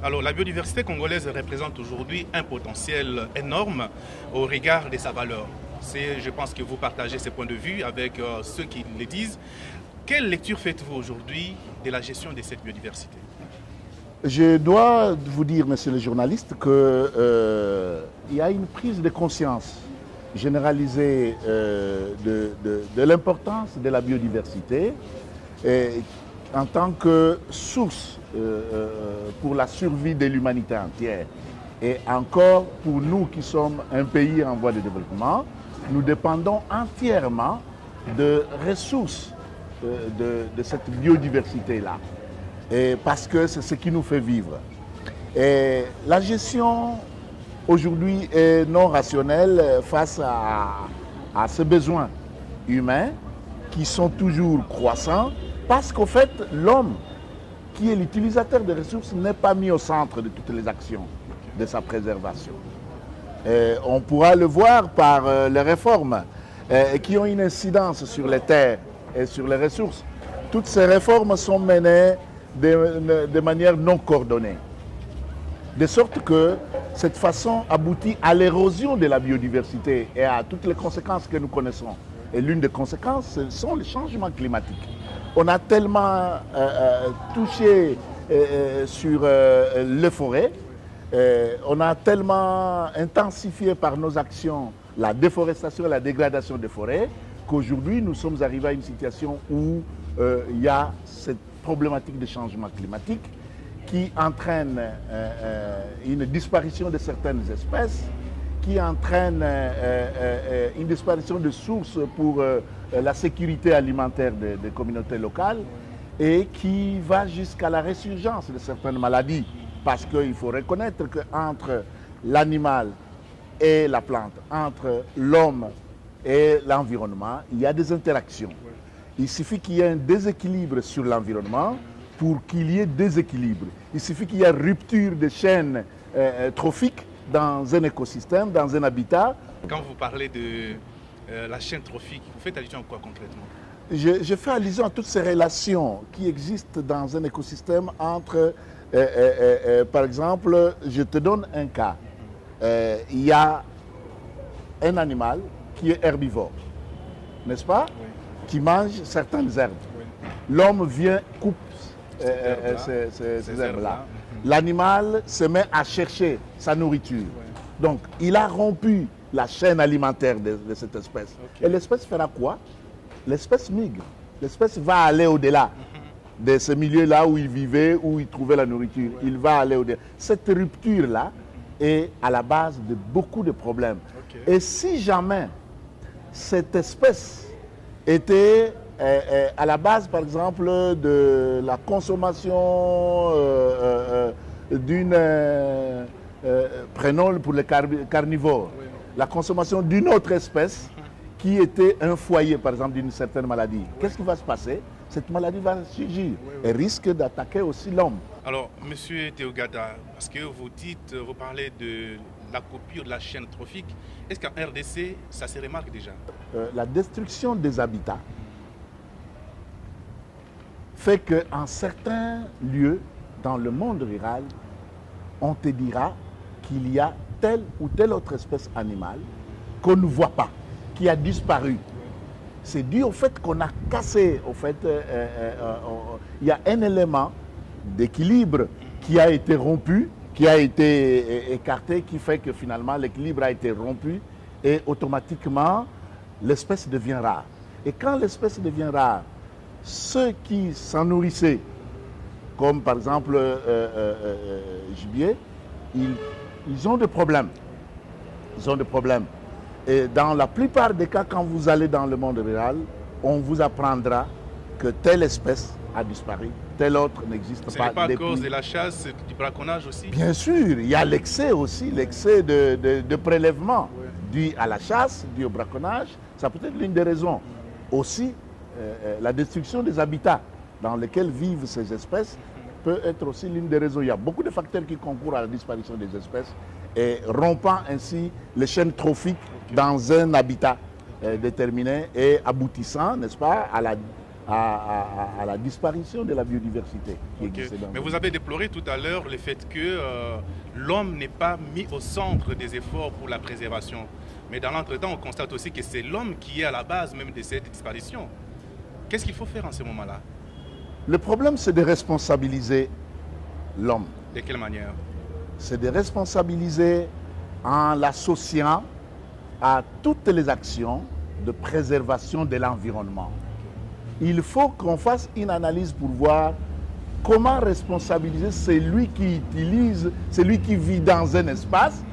Alors la biodiversité congolaise représente aujourd'hui un potentiel énorme au regard de sa valeur. Je pense que vous partagez ces points de vue avec ceux qui le disent. Quelle lecture faites-vous aujourd'hui de la gestion de cette biodiversité? Je dois vous dire, monsieur le journaliste, qu'il y a une prise de conscience généralisée de l'importance de la biodiversité en tant que source pour la survie de l'humanité entière. Et encore, pour nous qui sommes un pays en voie de développement, nous dépendons entièrement de ressources de cette biodiversité-là. Parce que c'est ce qui nous fait vivre. Et la gestion aujourd'hui est non rationnelle face à ces besoins humains qui sont toujours croissants parce qu'au fait, l'homme qui est l'utilisateur des ressources n'est pas mis au centre de toutes les actions de sa préservation. Et on pourra le voir par les réformes qui ont une incidence sur les terres et sur les ressources. Toutes ces réformes sont menées de manière non coordonnée. De sorte que cette façon aboutit à l'érosion de la biodiversité et à toutes les conséquences que nous connaissons. Et l'une des conséquences, ce sont les changements climatiques. On a tellement touché sur les forêts, on a tellement intensifié par nos actions la déforestation et la dégradation des forêts qu'aujourd'hui nous sommes arrivés à une situation où il y a cette problématique de changement climatique qui entraîne une disparition de certaines espèces, qui entraîne une disparition de sources pour la sécurité alimentaire des communautés locales et qui va jusqu'à la résurgence de certaines maladies. Parce qu'il faut reconnaître qu'entre l'animal et la plante, entre l'homme et l'environnement, il y a des interactions. Il suffit qu'il y ait un déséquilibre sur l'environnement pour qu'il y ait déséquilibre. Il suffit qu'il y ait rupture des chaînes trophiques dans un écosystème, dans un habitat. Quand vous parlez de la chaîne trophique, vous faites allusion à quoi concrètement? Je fais allusion à toutes ces relations qui existent dans un écosystème entre, par exemple, je te donne un cas. Il y a un animal qui est herbivore, n'est-ce pas? Oui. Qui mange certaines herbes. Oui. L'homme vient, coupe ces herbes-là. L'animal se met à chercher sa nourriture. Oui. Donc, il a rompu la chaîne alimentaire de cette espèce. Okay. Et l'espèce fera quoi? L'espèce migre. L'espèce va aller au-delà de ce milieu-là où il vivait, où il trouvait la nourriture. Ouais. Il va aller au-delà. Cette rupture-là est à la base de beaucoup de problèmes. Okay. Et si jamais cette espèce était à la base, par exemple, de la consommation d'une... prenons pour les carnivores, oui. La consommation d'une autre espèce qui était un foyer, par exemple, d'une certaine maladie. Oui. Qu'est-ce qui va se passer? Cette maladie va surgir et risque d'attaquer aussi l'homme. Alors, Monsieur Théogada, parce que vous parlez de la coupure de la chaîne trophique, est-ce qu'en RDC, ça se remarque déjà? La destruction des habitats fait qu'en certains lieux, dans le monde rural, on te dira qu'il y a telle ou telle autre espèce animale qu'on ne voit pas, qui a disparu. C'est dû au fait qu'on a cassé, au fait, il y a un élément d'équilibre qui a été rompu, qui a été écarté, qui fait que finalement l'équilibre a été rompu et automatiquement l'espèce devient rare. Et quand l'espèce devient rare, ceux qui s'en nourrissaient, comme par exemple gibier, ils ont des problèmes. Ils ont des problèmes. Et dans la plupart des cas, quand vous allez dans le monde rural, on vous apprendra que telle espèce a disparu, telle autre n'existe pas. Ce n'est pas à cause de la chasse, du braconnage aussi? Bien sûr, il y a l'excès aussi, l'excès de prélèvement dû à la chasse, dû au braconnage. Ça peut être l'une des raisons. Aussi, la destruction des habitats dans lesquels vivent ces espèces peut être aussi l'une des raisons. Il y a beaucoup de facteurs qui concourent à la disparition des espèces et rompant ainsi les chaînes trophiques dans un habitat déterminé et aboutissant, n'est-ce pas, à la disparition de la biodiversité qui existe dans. Mais vous avez déploré tout à l'heure le fait que l'homme n'est pas mis au centre des efforts pour la préservation. Mais dans l'entretemps, on constate aussi que c'est l'homme qui est à la base même de cette disparition. Qu'est-ce qu'il faut faire en ce moment-là? Le problème, c'est de responsabiliser l'homme. De quelle manière? C'est de responsabiliser en l'associant à toutes les actions de préservation de l'environnement. Il faut qu'on fasse une analyse pour voir comment responsabiliser celui qui utilise, celui qui vit dans un espace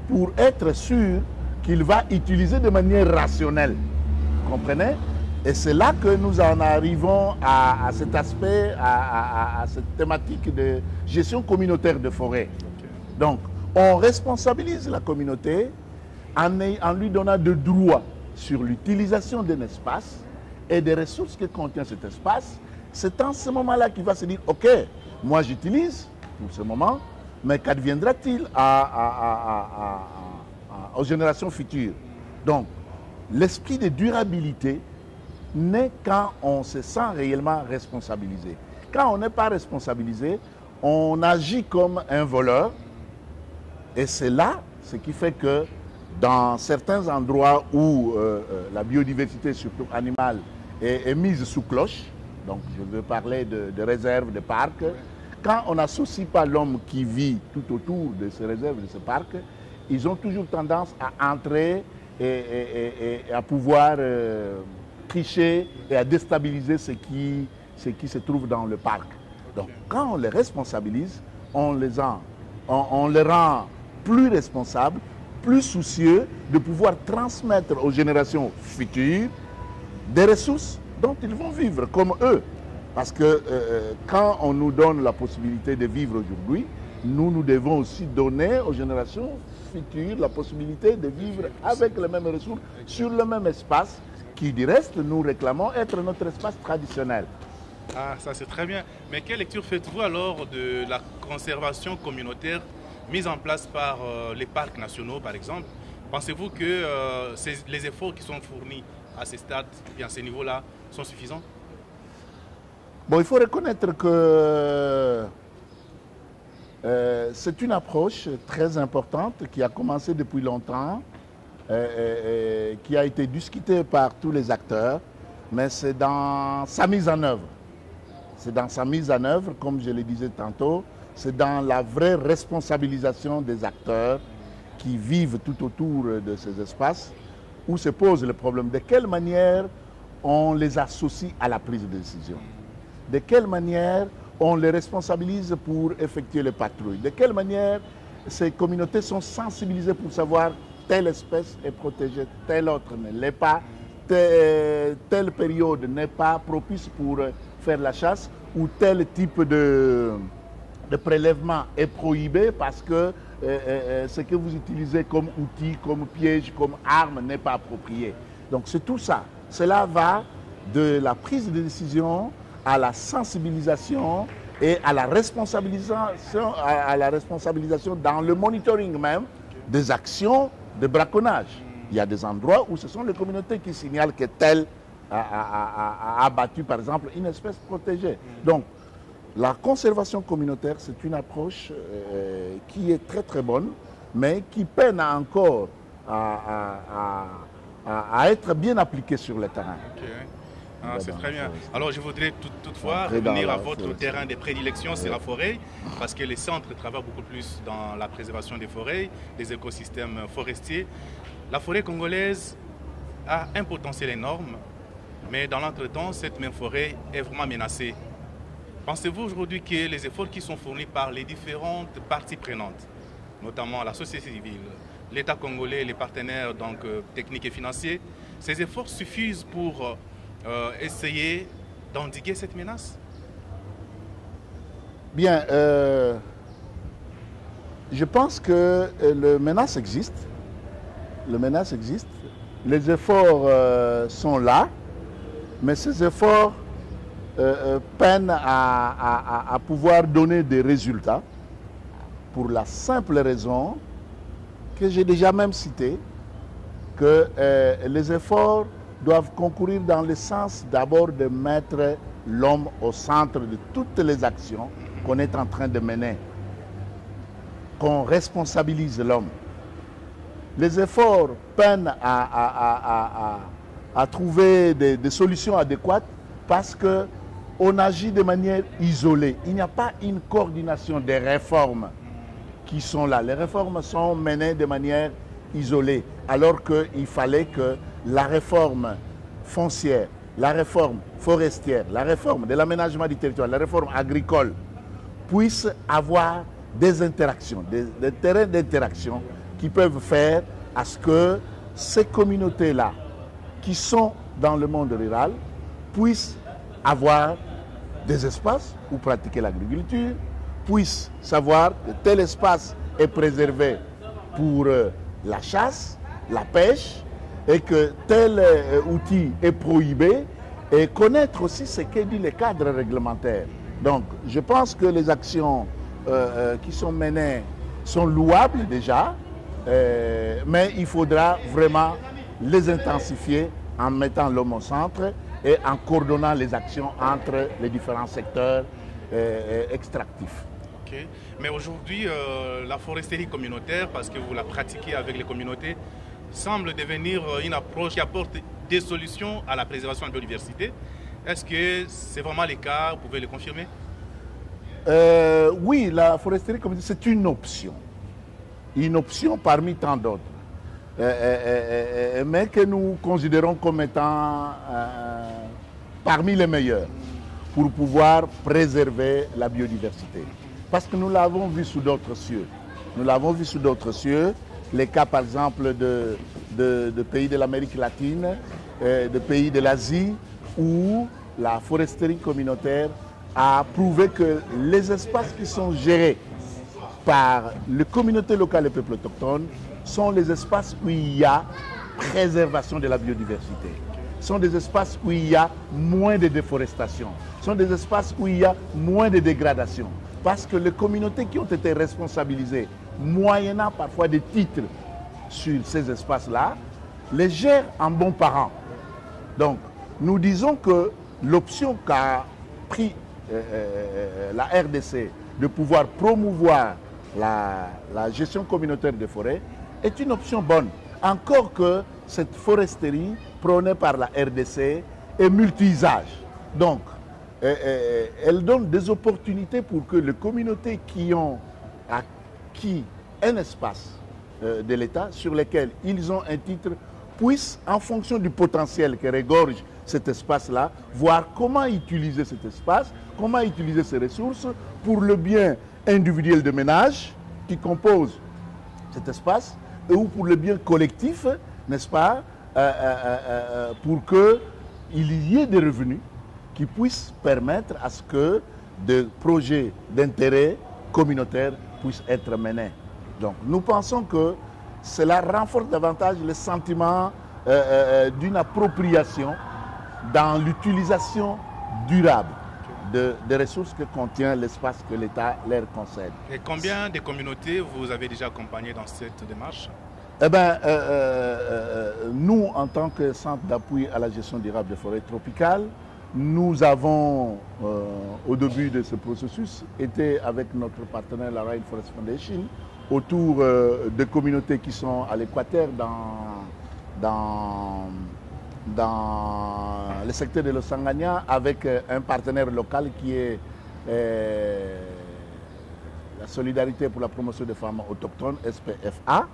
pour être sûr qu'il va utiliser de manière rationnelle. Vous comprenez? Et c'est là que nous en arrivons à cet aspect, à cette thématique de gestion communautaire de forêt. Donc, on responsabilise la communauté en lui donnant des droits sur l'utilisation d'un espace et des ressources que contient cet espace. C'est en ce moment-là qu'il va se dire, OK, moi j'utilise pour ce moment, mais qu'adviendra-t-il aux générations futures? Donc, l'esprit de durabilité naît quand on se sent réellement responsabilisé. Quand on n'est pas responsabilisé, on agit comme un voleur. Et c'est là ce qui fait que dans certains endroits où la biodiversité, surtout animale, est mise sous cloche, donc je veux parler de réserves, de parcs, quand on n'associe pas l'homme qui vit tout autour de ces réserves, de ces parcs, ils ont toujours tendance à entrer et à pouvoir tricher et à déstabiliser ce qui se trouve dans le parc. Donc quand on les responsabilise, on les rend plus responsables, plus soucieux de pouvoir transmettre aux générations futures des ressources dont ils vont vivre comme eux. Parce que quand on nous donne la possibilité de vivre aujourd'hui, nous devons aussi donner aux générations futures la possibilité de vivre avec les mêmes ressources, sur le même espace, qui du reste nous réclamons être notre espace traditionnel. Ah, ça c'est très bien. Mais quelle lecture faites-vous alors de la conservation communautaire mise en place par les parcs nationaux, par exemple? Pensez-vous que les efforts qui sont fournis à ces stades et à ces niveaux-là sont suffisants? Bon, il faut reconnaître que c'est une approche très importante qui a commencé depuis longtemps, qui a été discutée par tous les acteurs, mais c'est dans sa mise en œuvre. C'est dans sa mise en œuvre, comme je le disais tantôt, c'est dans la vraie responsabilisation des acteurs qui vivent tout autour de ces espaces où se pose le problème. De quelle manière on les associe à la prise de décision? De quelle manière on les responsabilise pour effectuer les patrouilles? De quelle manière ces communautés sont sensibilisées pour savoir telle espèce est protégée, telle autre ne l'est pas, telle période n'est pas propice pour faire la chasse, ou tel type de prélèvement est prohibé parce que ce que vous utilisez comme outil, comme piège, comme arme n'est pas approprié. Donc c'est tout ça. Cela va de la prise de décision à la sensibilisation et à la responsabilisation dans le monitoring même des actions de braconnage. Il y a des endroits où ce sont les communautés qui signalent que tel a abattu par exemple une espèce protégée. Donc la conservation communautaire, c'est une approche qui est très très bonne, mais qui peine encore à être bien appliquée sur le terrain. Okay. Ah, c'est très bien. Alors je voudrais toutefois revenir à votre terrain de prédilection, c'est la forêt, parce que les centres travaillent beaucoup plus dans la préservation des forêts, des écosystèmes forestiers. La forêt congolaise a un potentiel énorme, mais dans l'entretemps, cette même forêt est vraiment menacée. Pensez-vous aujourd'hui que les efforts qui sont fournis par les différentes parties prenantes, notamment la société civile, l'État congolais, les partenaires donc, techniques et financiers, ces efforts suffisent pour essayer d'endiguer cette menace? Bien, je pense que la menace existe. La menace existe. Les efforts sont là, mais ces efforts peinent à pouvoir donner des résultats pour la simple raison que j'ai déjà même cité, que les efforts doivent concourir dans le sens d'abord de mettre l'homme au centre de toutes les actions qu'on est en train de mener, qu'on responsabilise l'homme. Les efforts peinent à trouver des solutions adéquates parce qu'on agit de manière isolée. Il n'y a pas une coordination des réformes qui sont là. Les réformes sont menées de manière isolée, alors qu'il fallait que la réforme foncière, la réforme forestière, la réforme de l'aménagement du territoire, la réforme agricole, puissent avoir des interactions, des terrains d'interaction qui peuvent faire à ce que ces communautés-là, qui sont dans le monde rural, puissent avoir des espaces où pratiquer l'agriculture, puissent savoir que tel espace est préservé pour la chasse, la pêche, et que tel outil est prohibé, et connaître aussi ce qu'est dit le cadre réglementaire. Donc, je pense que les actions qui sont menées sont louables déjà, mais il faudra vraiment les intensifier en mettant l'homme au centre et en coordonnant les actions entre les différents secteurs extractifs. Okay. Mais aujourd'hui, la foresterie communautaire, parce que vous la pratiquez avec les communautés, semble devenir une approche qui apporte des solutions à la préservation de la biodiversité. Est-ce que c'est vraiment le cas? Vous pouvez le confirmer? Oui, la foresterie communautaire, c'est une option parmi tant d'autres, mais que nous considérons comme étant parmi les meilleures pour pouvoir préserver la biodiversité. Parce que nous l'avons vu sous d'autres cieux. Nous l'avons vu sous d'autres cieux. Les cas, par exemple, de pays de l'Amérique latine, de pays de l'Asie, où la foresterie communautaire a prouvé que les espaces qui sont gérés par les communautés locales et peuples autochtones sont les espaces où il y a préservation de la biodiversité. Sont des espaces où il y a moins de déforestation. Sont des espaces où il y a moins de dégradation. Parce que les communautés qui ont été responsabilisées, moyennant parfois des titres sur ces espaces-là, les gèrent en bons parents. Donc, nous disons que l'option qu'a pris la RDC de pouvoir promouvoir la gestion communautaire des forêts est une option bonne. Encore que cette foresterie prônée par la RDC est multi-usage. Donc, elle donne des opportunités pour que les communautés qui ont acquis un espace de l'État sur lequel ils ont un titre puissent, en fonction du potentiel que regorge cet espace-là, voir comment utiliser cet espace, comment utiliser ces ressources pour le bien individuel de ménage qui compose cet espace ou pour le bien collectif, n'est-ce pas, pour qu'il y ait des revenus qui puissent permettre à ce que des projets d'intérêt communautaire puissent être menés. Donc nous pensons que cela renforce davantage le sentiment d'une appropriation dans l'utilisation durable des ressources que contient l'espace que l'État leur concède. Et combien de communautés vous avez déjà accompagnées dans cette démarche? Eh bien, nous, en tant que centre d'appui à la gestion durable des forêts tropicales, nous avons, au début de ce processus, été avec notre partenaire, la Rainforest Foundation, autour des communautés qui sont à l'équateur dans le secteur de l'Osangania, avec un partenaire local qui est la Solidarité pour la promotion des femmes autochtones, SPFA,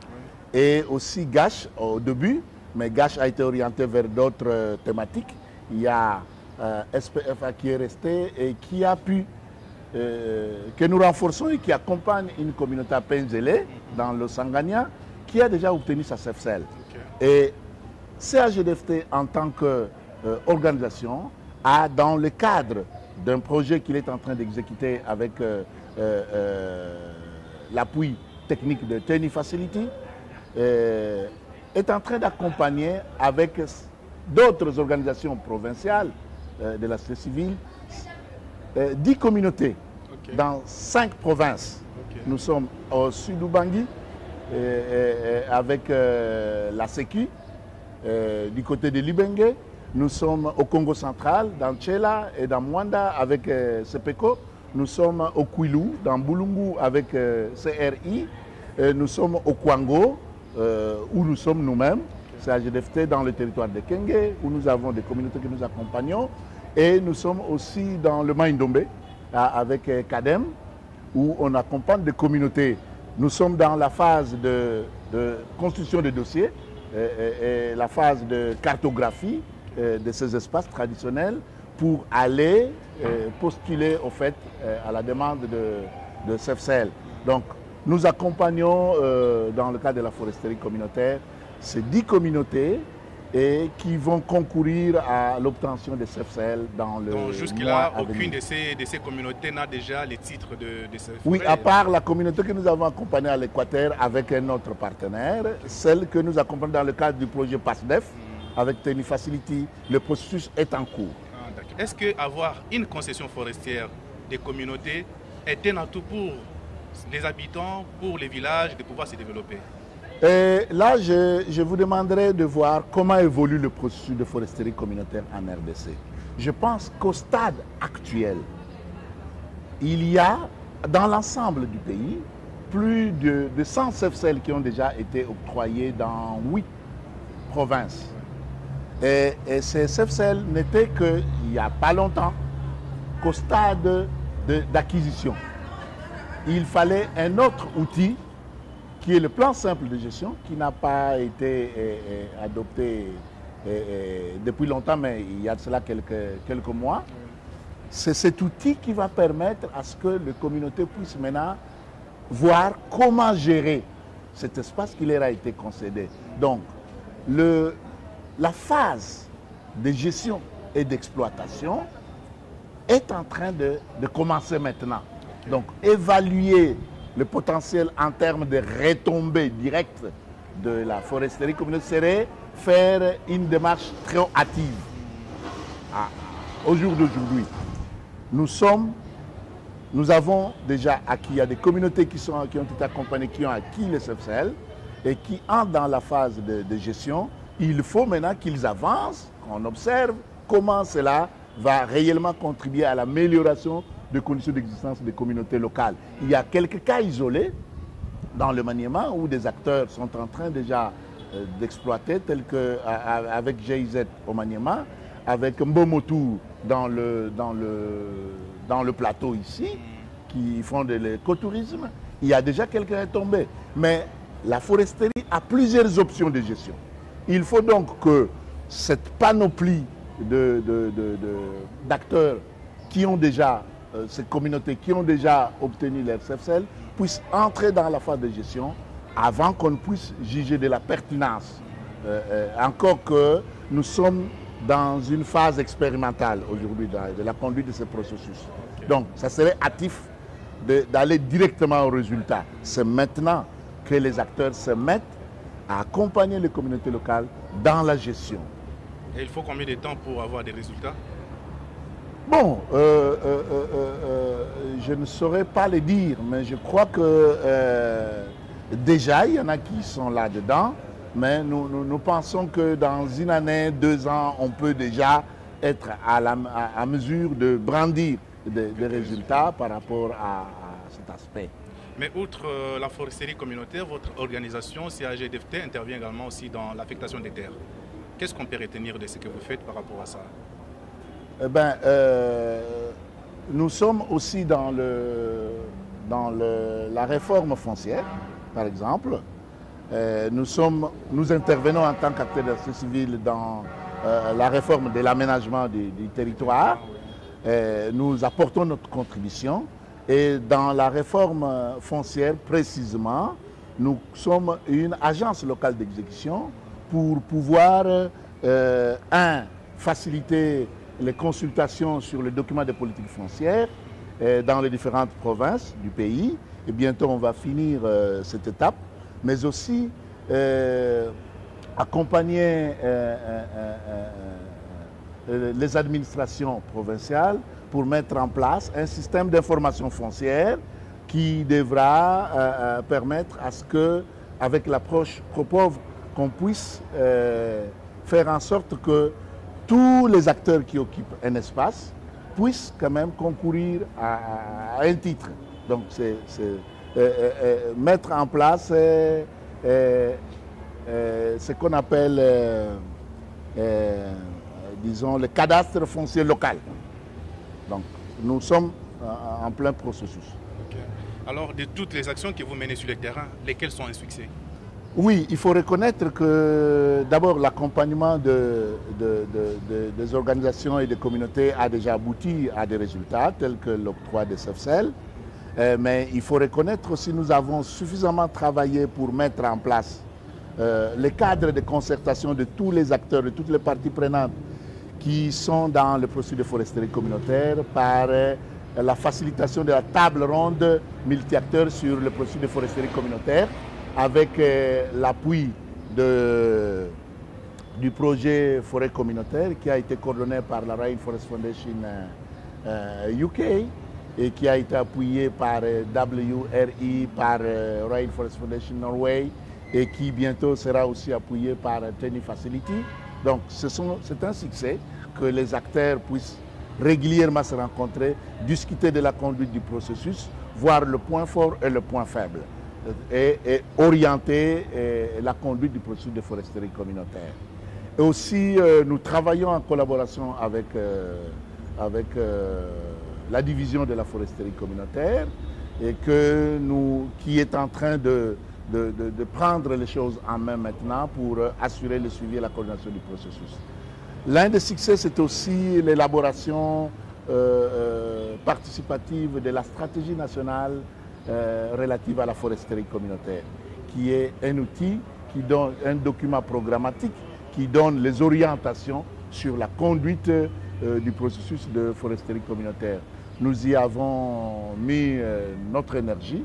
et aussi GACH au début, mais GACH a été orienté vers d'autres thématiques. Il y a SPFA qui est resté et qui a pu, que nous renforçons et qui accompagne une communauté à Penzele dans le Sangania, qui a déjà obtenu sa CEFCEL. Et CAGDFT, en tant qu'organisation, a, dans le cadre d'un projet qu'il est en train d'exécuter avec l'appui technique de TENI Facility, est en train d'accompagner avec d'autres organisations provinciales de la société civile 10 communautés dans 5 provinces. Nous sommes au sud d'Ubangi avec la Sécu, du côté de Libenge. Nous sommes au Congo central, dans Tchela et dans Mwanda avec CEPECO. Nous sommes au Kwilu, dans Bulungu avec CRI. Nous sommes au Kwango, où nous sommes nous-mêmes. C'est à GDFT dans le territoire de Kenge, où nous avons des communautés que nous accompagnons. Et nous sommes aussi dans le Maïndombe, avec Kadem, où on accompagne des communautés. Nous sommes dans la phase de construction des dossiers et la phase de cartographie de ces espaces traditionnels pour aller postuler au fait à la demande de CEFCEL. Donc nous accompagnons dans le cadre de la foresterie communautaire ces 10 communautés et qui vont concourir à l'obtention de CEFCEL dans le Donc jusque-là, aucune de ces communautés n'a déjà les titres de CEFCEL. Oui, à part la communauté que nous avons accompagnée à l'Équateur avec un autre partenaire, celle que nous accompagnons dans le cadre du projet PASDEF avec Teni Facility, le processus est en cours. Est-ce qu'avoir une concession forestière des communautés est un atout pour les habitants, pour les villages, de pouvoir se développer? Et là, je vous demanderai de voir comment évolue le processus de foresterie communautaire en RDC. Je pense qu'au stade actuel, il y a dans l'ensemble du pays plus de 100 CEFCEL qui ont déjà été octroyés dans 8 provinces. Et ces CEFCEL n'étaient qu'il n'y a pas longtemps qu'au stade d'acquisition. Il fallait un autre outil qui est le plan simple de gestion, qui n'a pas été adopté depuis longtemps, mais il y a de cela quelques mois. C'est cet outil qui va permettre à ce que les communautés puissent maintenant voir comment gérer cet espace qui leur a été concédé. Donc, la phase de gestion et d'exploitation est en train de commencer maintenant. Donc, évaluer le potentiel en termes de retombées directes de la foresterie communautaire serait faire une démarche très hâtive. Au jour d'aujourd'hui, nous avons déjà acquis, il y a des communautés qui ont été accompagnées, qui ont acquis les CEFCEL et qui entrent dans la phase de gestion. Il faut maintenant qu'ils avancent, qu'on observe comment cela va réellement contribuer à l'amélioration des conditions d'existence des communautés locales. Il y a quelques cas isolés dans le Maniema où des acteurs sont en train déjà d'exploiter, tels qu'avec GIZ au Maniema, avec Mbomotou dans le plateau ici, qui font de l'écotourisme. Il y a déjà quelques retombées. Mais la foresterie a plusieurs options de gestion. Il faut donc que cette panoplie d'acteurs qui ont déjà, ces communautés qui ont déjà obtenu leur CEFCEL, puissent entrer dans la phase de gestion avant qu'on ne puisse juger de la pertinence. Encore que nous sommes dans une phase expérimentale aujourd'hui de la conduite de ce processus. Donc, ça serait hâtif d'aller directement au résultat. C'est maintenant que les acteurs se mettent à accompagner les communautés locales dans la gestion. Et il faut combien de temps pour avoir des résultats? Bon, je ne saurais pas le dire, mais je crois que déjà, il y en a qui sont là-dedans, mais nous pensons que dans une année, 2 ans, on peut déjà être à mesure de brandir des résultats par rapport à cet aspect. Mais outre la foresterie communautaire, votre organisation, CAGDFT, intervient également aussi dans l'affectation des terres. Qu'est-ce qu'on peut retenir de ce que vous faites par rapport à ça? Eh bien, nous sommes aussi dans la réforme foncière, par exemple. Nous intervenons en tant qu'acteurs de la société civile dans la réforme de l'aménagement du territoire. Nous apportons notre contribution. Et dans la réforme foncière, précisément, nous sommes une agence locale d'exécution pour pouvoir, faciliter les consultations sur les documents de politique foncière dans les différentes provinces du pays. Et bientôt, on va finir cette étape. Mais aussi accompagner les administrations provinciales pour mettre en place un système d'information foncière qui devra permettre à ce que, avec l'approche pro-pauvre, qu'on puisse faire en sorte que tous les acteurs qui occupent un espace puissent quand même concourir à un titre. Donc c'est mettre en place ce qu'on appelle, disons, le cadastre foncier local. Donc, nous sommes en plein processus. Okay. Alors, de toutes les actions que vous menez sur le terrain, lesquelles sont un succès? Oui, il faut reconnaître que d'abord l'accompagnement des organisations et des communautés a déjà abouti à des résultats tels que l'octroi des SEFCEL. Mais il faut reconnaître aussi que nous avons suffisamment travaillé pour mettre en place les cadres de concertation de tous les acteurs, de toutes les parties prenantes qui sont dans le processus de foresterie communautaire par la facilitation de la table ronde multi-acteurs sur le processus de foresterie communautaire avec l'appui du projet forêt communautaire qui a été coordonné par la Rainforest Foundation UK et qui a été appuyé par WRI, par Rainforest Foundation Norway et qui bientôt sera aussi appuyé par Training Facility. Donc c'est un succès que les acteurs puissent régulièrement se rencontrer, discuter de la conduite du processus, voir le point fort et le point faible et orienter la conduite du processus de foresterie communautaire. Et aussi, nous travaillons en collaboration avec la division de la foresterie communautaire et qui est en train de prendre les choses en main maintenant pour assurer le suivi et la coordination du processus. L'un des succès, c'est aussi l'élaboration participative de la stratégie nationale relative à la foresterie communautaire, qui est un outil, qui donne un document programmatique qui donne les orientations sur la conduite du processus de foresterie communautaire. Nous y avons mis notre énergie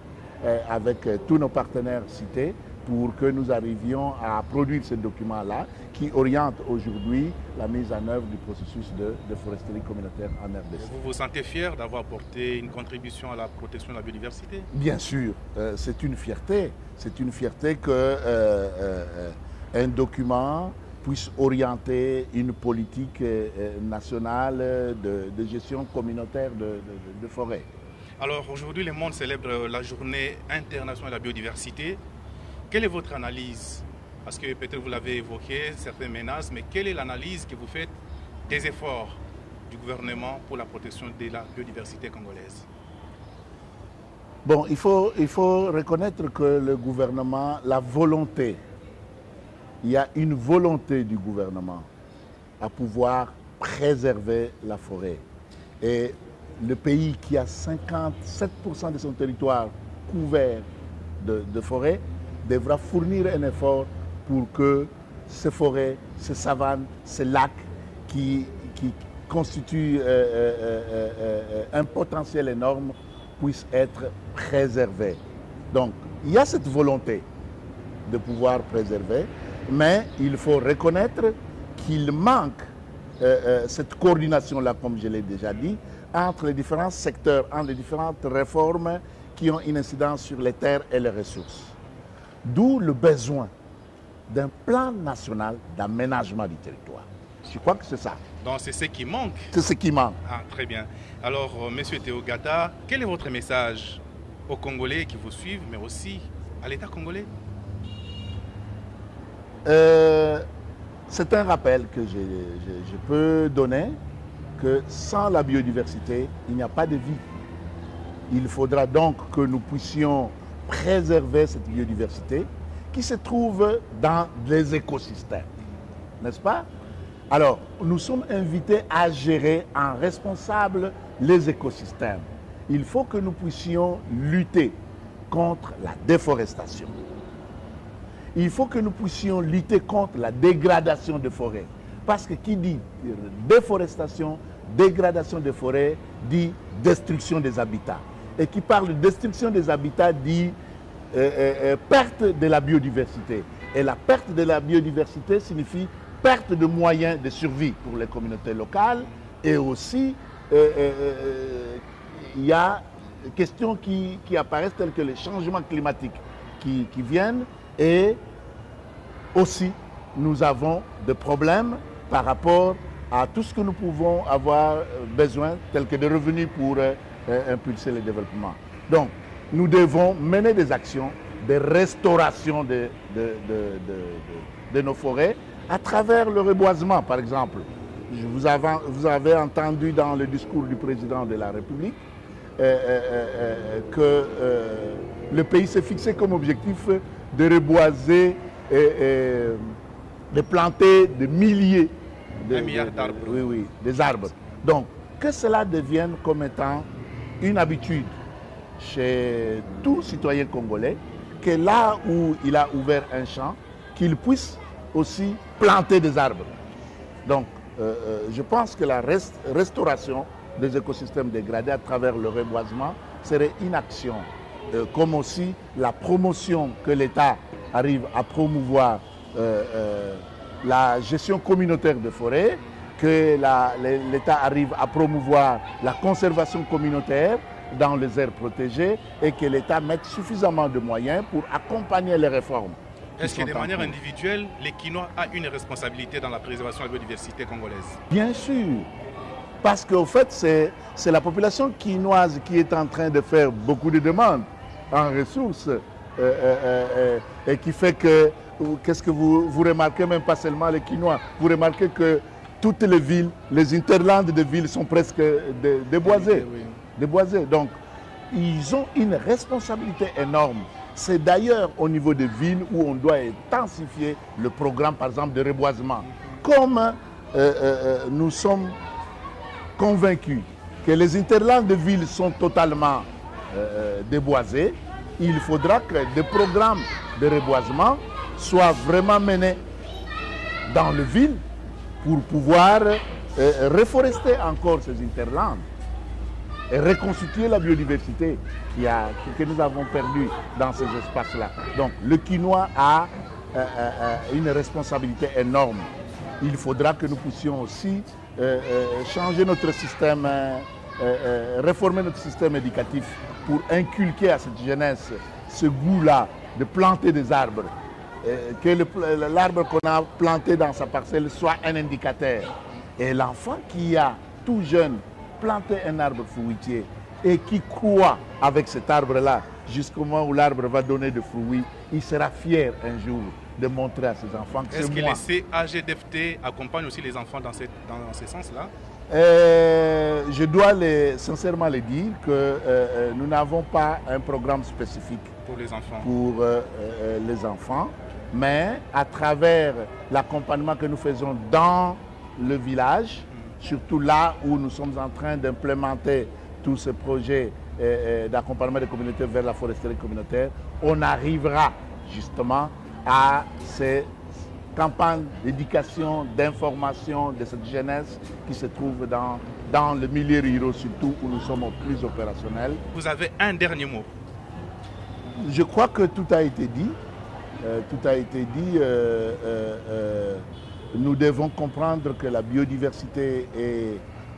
avec tous nos partenaires cités pour que nous arrivions à produire ce document-là qui oriente aujourd'hui la mise en œuvre du processus de foresterie communautaire en RDC. Vous vous sentez fier d'avoir apporté une contribution à la protection de la biodiversité? Bien sûr, c'est une fierté. C'est une fierté qu'un document puisse orienter une politique nationale de gestion communautaire de forêt. Alors aujourd'hui, le monde célèbre la journée internationale de la biodiversité. Quelle est votre analyse? Parce que peut-être vous l'avez évoqué, certaines menaces, mais quelle est l'analyse que vous faites des efforts du gouvernement pour la protection de la biodiversité congolaise? Bon, il faut reconnaître que le gouvernement, la volonté, il y a une volonté du gouvernement à pouvoir préserver la forêt. Et le pays qui a 57% de son territoire couvert de forêt devra fournir un effort pour que ces forêts, ces savanes, ces lacs qui constituent un potentiel énorme puissent être préservés. Donc, il y a cette volonté de pouvoir préserver, mais il faut reconnaître qu'il manque cette coordination-là, comme je l'ai déjà dit, entre les différents secteurs, entre les différentes réformes qui ont une incidence sur les terres et les ressources. D'où le besoin d'un plan national d'aménagement du territoire. Je crois que c'est ça. Donc c'est ce qui manque. C'est ce qui manque. Ah, très bien. Alors, Monsieur Théo Gata, quel est votre message aux Congolais qui vous suivent, mais aussi à l'État congolais? C'est un rappel que je peux donner que sans la biodiversité, il n'y a pas de vie. Il faudra donc que nous puissions préserver cette biodiversité qui se trouve dans les écosystèmes, n'est-ce pas? Alors, nous sommes invités à gérer en responsable les écosystèmes. Il faut que nous puissions lutter contre la déforestation. Il faut que nous puissions lutter contre la dégradation des forêts. Parce que qui dit déforestation, dégradation des forêts, dit destruction des habitats. Et qui parle de destruction des habitats dit perte de la biodiversité. Et la perte de la biodiversité signifie perte de moyens de survie pour les communautés locales. Et aussi, il y a des questions qui apparaissent telles que les changements climatiques qui viennent. Et aussi, nous avons des problèmes par rapport à tout ce que nous pouvons avoir besoin, tels que des revenus pour impulser le développement. Donc, nous devons mener des actions de restauration de nos forêts à travers le reboisement, par exemple. Vous avez entendu dans le discours du président de la République que le pays s'est fixé comme objectif de reboiser et de planter des milliers d'arbres. Oui, des arbres. Donc, que cela devienne comme étant une habitude chez tout citoyen congolais, que là où il a ouvert un champ, qu'il puisse aussi planter des arbres. Donc, je pense que la restauration des écosystèmes dégradés à travers le reboisement serait une action, comme aussi la promotion que l'État arrive à promouvoir la gestion communautaire de forêts, que l'État arrive à promouvoir la conservation communautaire dans les aires protégées et que l'État mette suffisamment de moyens pour accompagner les réformes. Est-ce que de manière individuelle, les Kinois a une responsabilité dans la préservation de la biodiversité congolaise? Bien sûr, parce qu'au fait, c'est la population quinoise qui est en train de faire beaucoup de demandes en ressources et qui fait que, qu'est-ce que vous remarquez, même pas seulement les Quinois, vous remarquez que toutes les villes, les interlandes de villes sont presque déboisées. Déboisées. Donc, ils ont une responsabilité énorme. C'est d'ailleurs au niveau des villes où on doit intensifier le programme, par exemple, de reboisement. Comme nous sommes convaincus que les interlandes de villes sont totalement déboisées, il faudra que des programmes de reboisement soient vraiment menés dans les villes pour pouvoir reforester encore ces interlandes et reconstituer la biodiversité que nous avons perdue dans ces espaces-là. Donc le Quinois a une responsabilité énorme. Il faudra que nous puissions aussi changer notre système, réformer notre système éducatif pour inculquer à cette jeunesse ce goût-là de planter des arbres. Que l'arbre qu'on a planté dans sa parcelle soit un indicateur. Et l'enfant qui a tout jeune planté un arbre fruitier et qui croit avec cet arbre-là jusqu'au moment où l'arbre va donner des fruits, il sera fier un jour de montrer à ses enfants que c'est moi. Est-ce que les CAGDFT accompagnent aussi les enfants dans ce sens-là? Je dois sincèrement les dire que nous n'avons pas un programme spécifique pour les enfants. Les enfants, mais à travers l'accompagnement que nous faisons dans le village, surtout là où nous sommes en train d'implémenter tous ces projets d'accompagnement des communautés vers la foresterie communautaire, on arrivera justement à ces campagnes d'éducation, d'information de cette jeunesse qui se trouve dans le milieu rural, surtout où nous sommes plus opérationnels. Vous avez un dernier mot? Je crois que tout a été dit. Tout a été dit. Nous devons comprendre que la biodiversité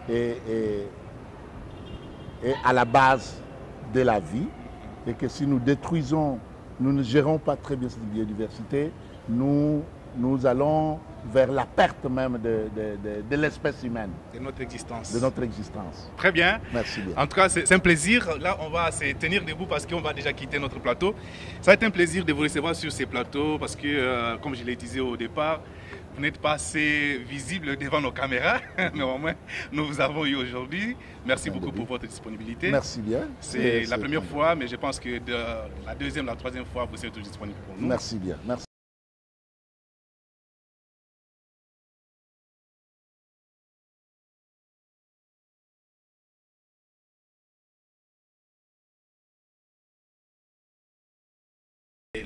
est à la base de la vie et que si nous détruisons, nous ne gérons pas très bien cette biodiversité, nous allons vers la perte même de l'espèce humaine. De notre existence. De notre existence. Très bien. Merci bien. En tout cas, c'est un plaisir. Là, on va se tenir debout parce qu'on va déjà quitter notre plateau. Ça va être un plaisir de vous recevoir sur ces plateaux parce que, comme je l'ai dit au départ, vous n'êtes pas assez visible devant nos caméras, mais au moins, nous vous avons eu aujourd'hui. Merci beaucoup pour votre disponibilité. Merci bien. C'est la première fois, mais je pense que la deuxième, la troisième fois, vous êtes disponible pour nous. Merci bien. Merci.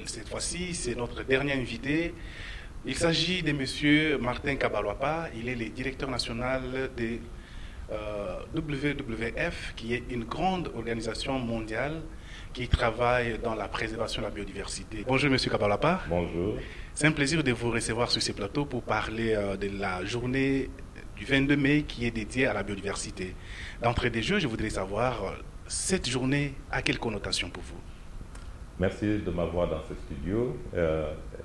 Cette fois-ci, c'est notre dernier invité. Il s'agit de M. Martin Kabaloapa. Il est le directeur national de WWF, qui est une grande organisation mondiale qui travaille dans la préservation de la biodiversité. Bonjour M. Kabaloapa. Bonjour. C'est un plaisir de vous recevoir sur ces plateaux pour parler de la journée du 22 mai qui est dédiée à la biodiversité. D'entrée des jeux, je voudrais savoir, cette journée a quelle connotation pour vous? Merci de m'avoir dans ce studio.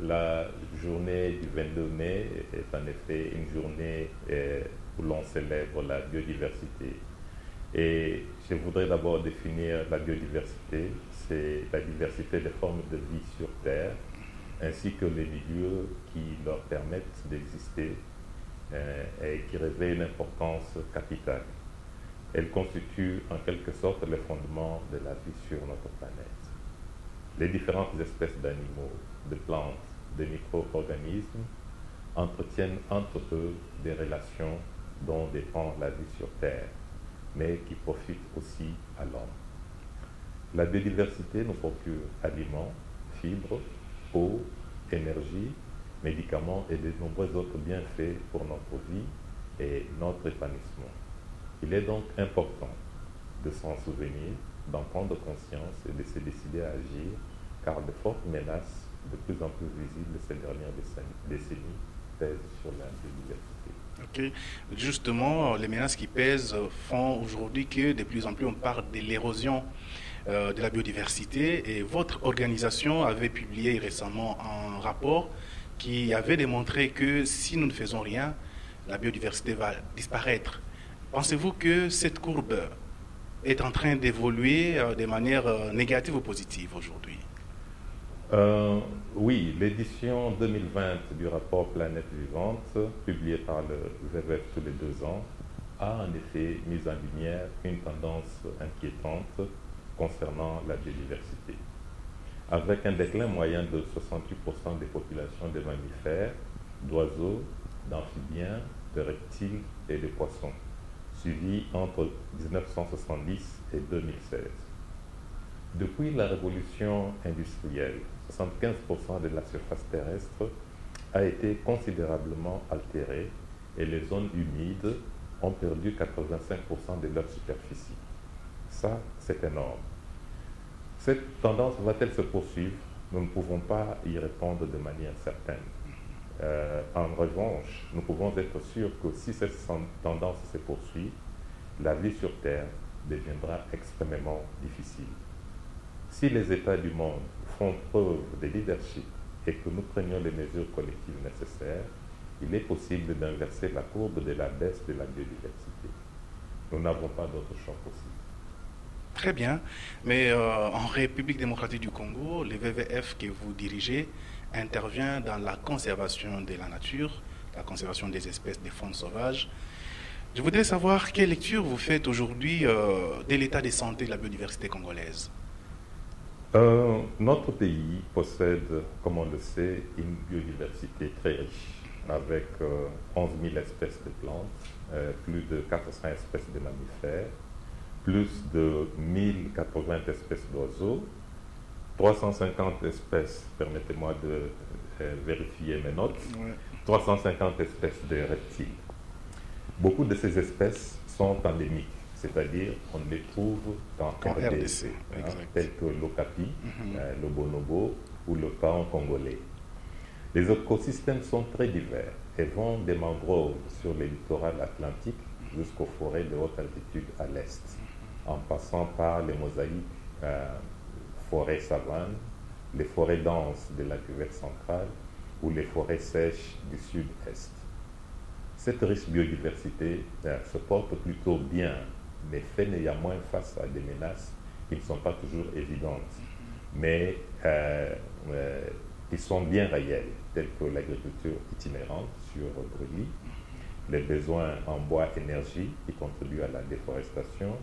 La journée du 22 mai est en effet une journée où l'on célèbre la biodiversité. Et je voudrais d'abord définir la biodiversité. C'est la diversité des formes de vie sur Terre, ainsi que les milieux qui leur permettent d'exister et qui revêtent une importance capitale. Elle constitue en quelque sorte les fondements de la vie sur notre planète. Les différentes espèces d'animaux, de plantes, de micro-organismes entretiennent entre eux des relations dont dépend la vie sur Terre, mais qui profitent aussi à l'homme. La biodiversité nous procure aliments, fibres, eau, énergie, médicaments et de nombreux autres bienfaits pour notre vie et notre épanouissement. Il est donc important de s'en souvenir, d'en prendre conscience et de se décider à agir, car de fortes menaces de plus en plus visibles ces dernières décennies pèsent sur la biodiversité. Ok. Justement, les menaces qui pèsent font aujourd'hui que de plus en plus on parle de l'érosion de la biodiversité, et votre organisation avait publié récemment un rapport qui avait démontré que si nous ne faisons rien, la biodiversité va disparaître. Pensez-vous que cette courbe est en train d'évoluer de manière négative ou positive aujourd'hui? Oui, l'édition 2020 du rapport Planète Vivante, publié par le WWF tous les 2 ans, a en effet mis en lumière une tendance inquiétante concernant la biodiversité. Avec un déclin moyen de 68% des populations de mammifères, d'oiseaux, d'amphibiens, de reptiles et de poissons, suivi entre 1970 et 2016. Depuis la révolution industrielle, 75% de la surface terrestre a été considérablement altérée et les zones humides ont perdu 85% de leur superficie. Ça, c'est énorme. Cette tendance va-t-elle se poursuivre? Nous ne pouvons pas y répondre de manière certaine. En revanche, nous pouvons être sûrs que si cette tendance se poursuit, la vie sur Terre deviendra extrêmement difficile. Si les États du monde font preuve de leadership et que nous prenions les mesures collectives nécessaires, il est possible d'inverser la courbe de la baisse de la biodiversité. Nous n'avons pas d'autre choix possible. Très bien, mais en République démocratique du Congo, le WWF que vous dirigez intervient dans la conservation de la nature, la conservation des espèces des faunes sauvages. Je voudrais savoir quelle lecture vous faites aujourd'hui de l'état de santé de la biodiversité congolaise. Notre pays possède, comme on le sait, une biodiversité très riche, avec 11 000 espèces de plantes, plus de 400 espèces de mammifères, plus de 1080 espèces d'oiseaux, 350 espèces, permettez-moi de vérifier mes notes, 350 espèces de reptiles. Beaucoup de ces espèces sont endémiques, c'est-à-dire qu'on les trouve en RDC, tels que l'okapi, le bonobo ou le paon congolais. Les écosystèmes sont très divers et vont des mangroves sur les littorales atlantiques jusqu'aux forêts de haute altitude à l'est, en passant par les mosaïques forêts-savanes, les forêts denses de la cuvette centrale ou les forêts sèches du sud-est. Cette riche biodiversité se porte plutôt bien, mais fait néanmoins face à des menaces qui ne sont pas toujours évidentes, mais qui sont bien réelles, telles que l'agriculture itinérante sur brûlis, les besoins en bois énergie qui contribuent à la déforestation,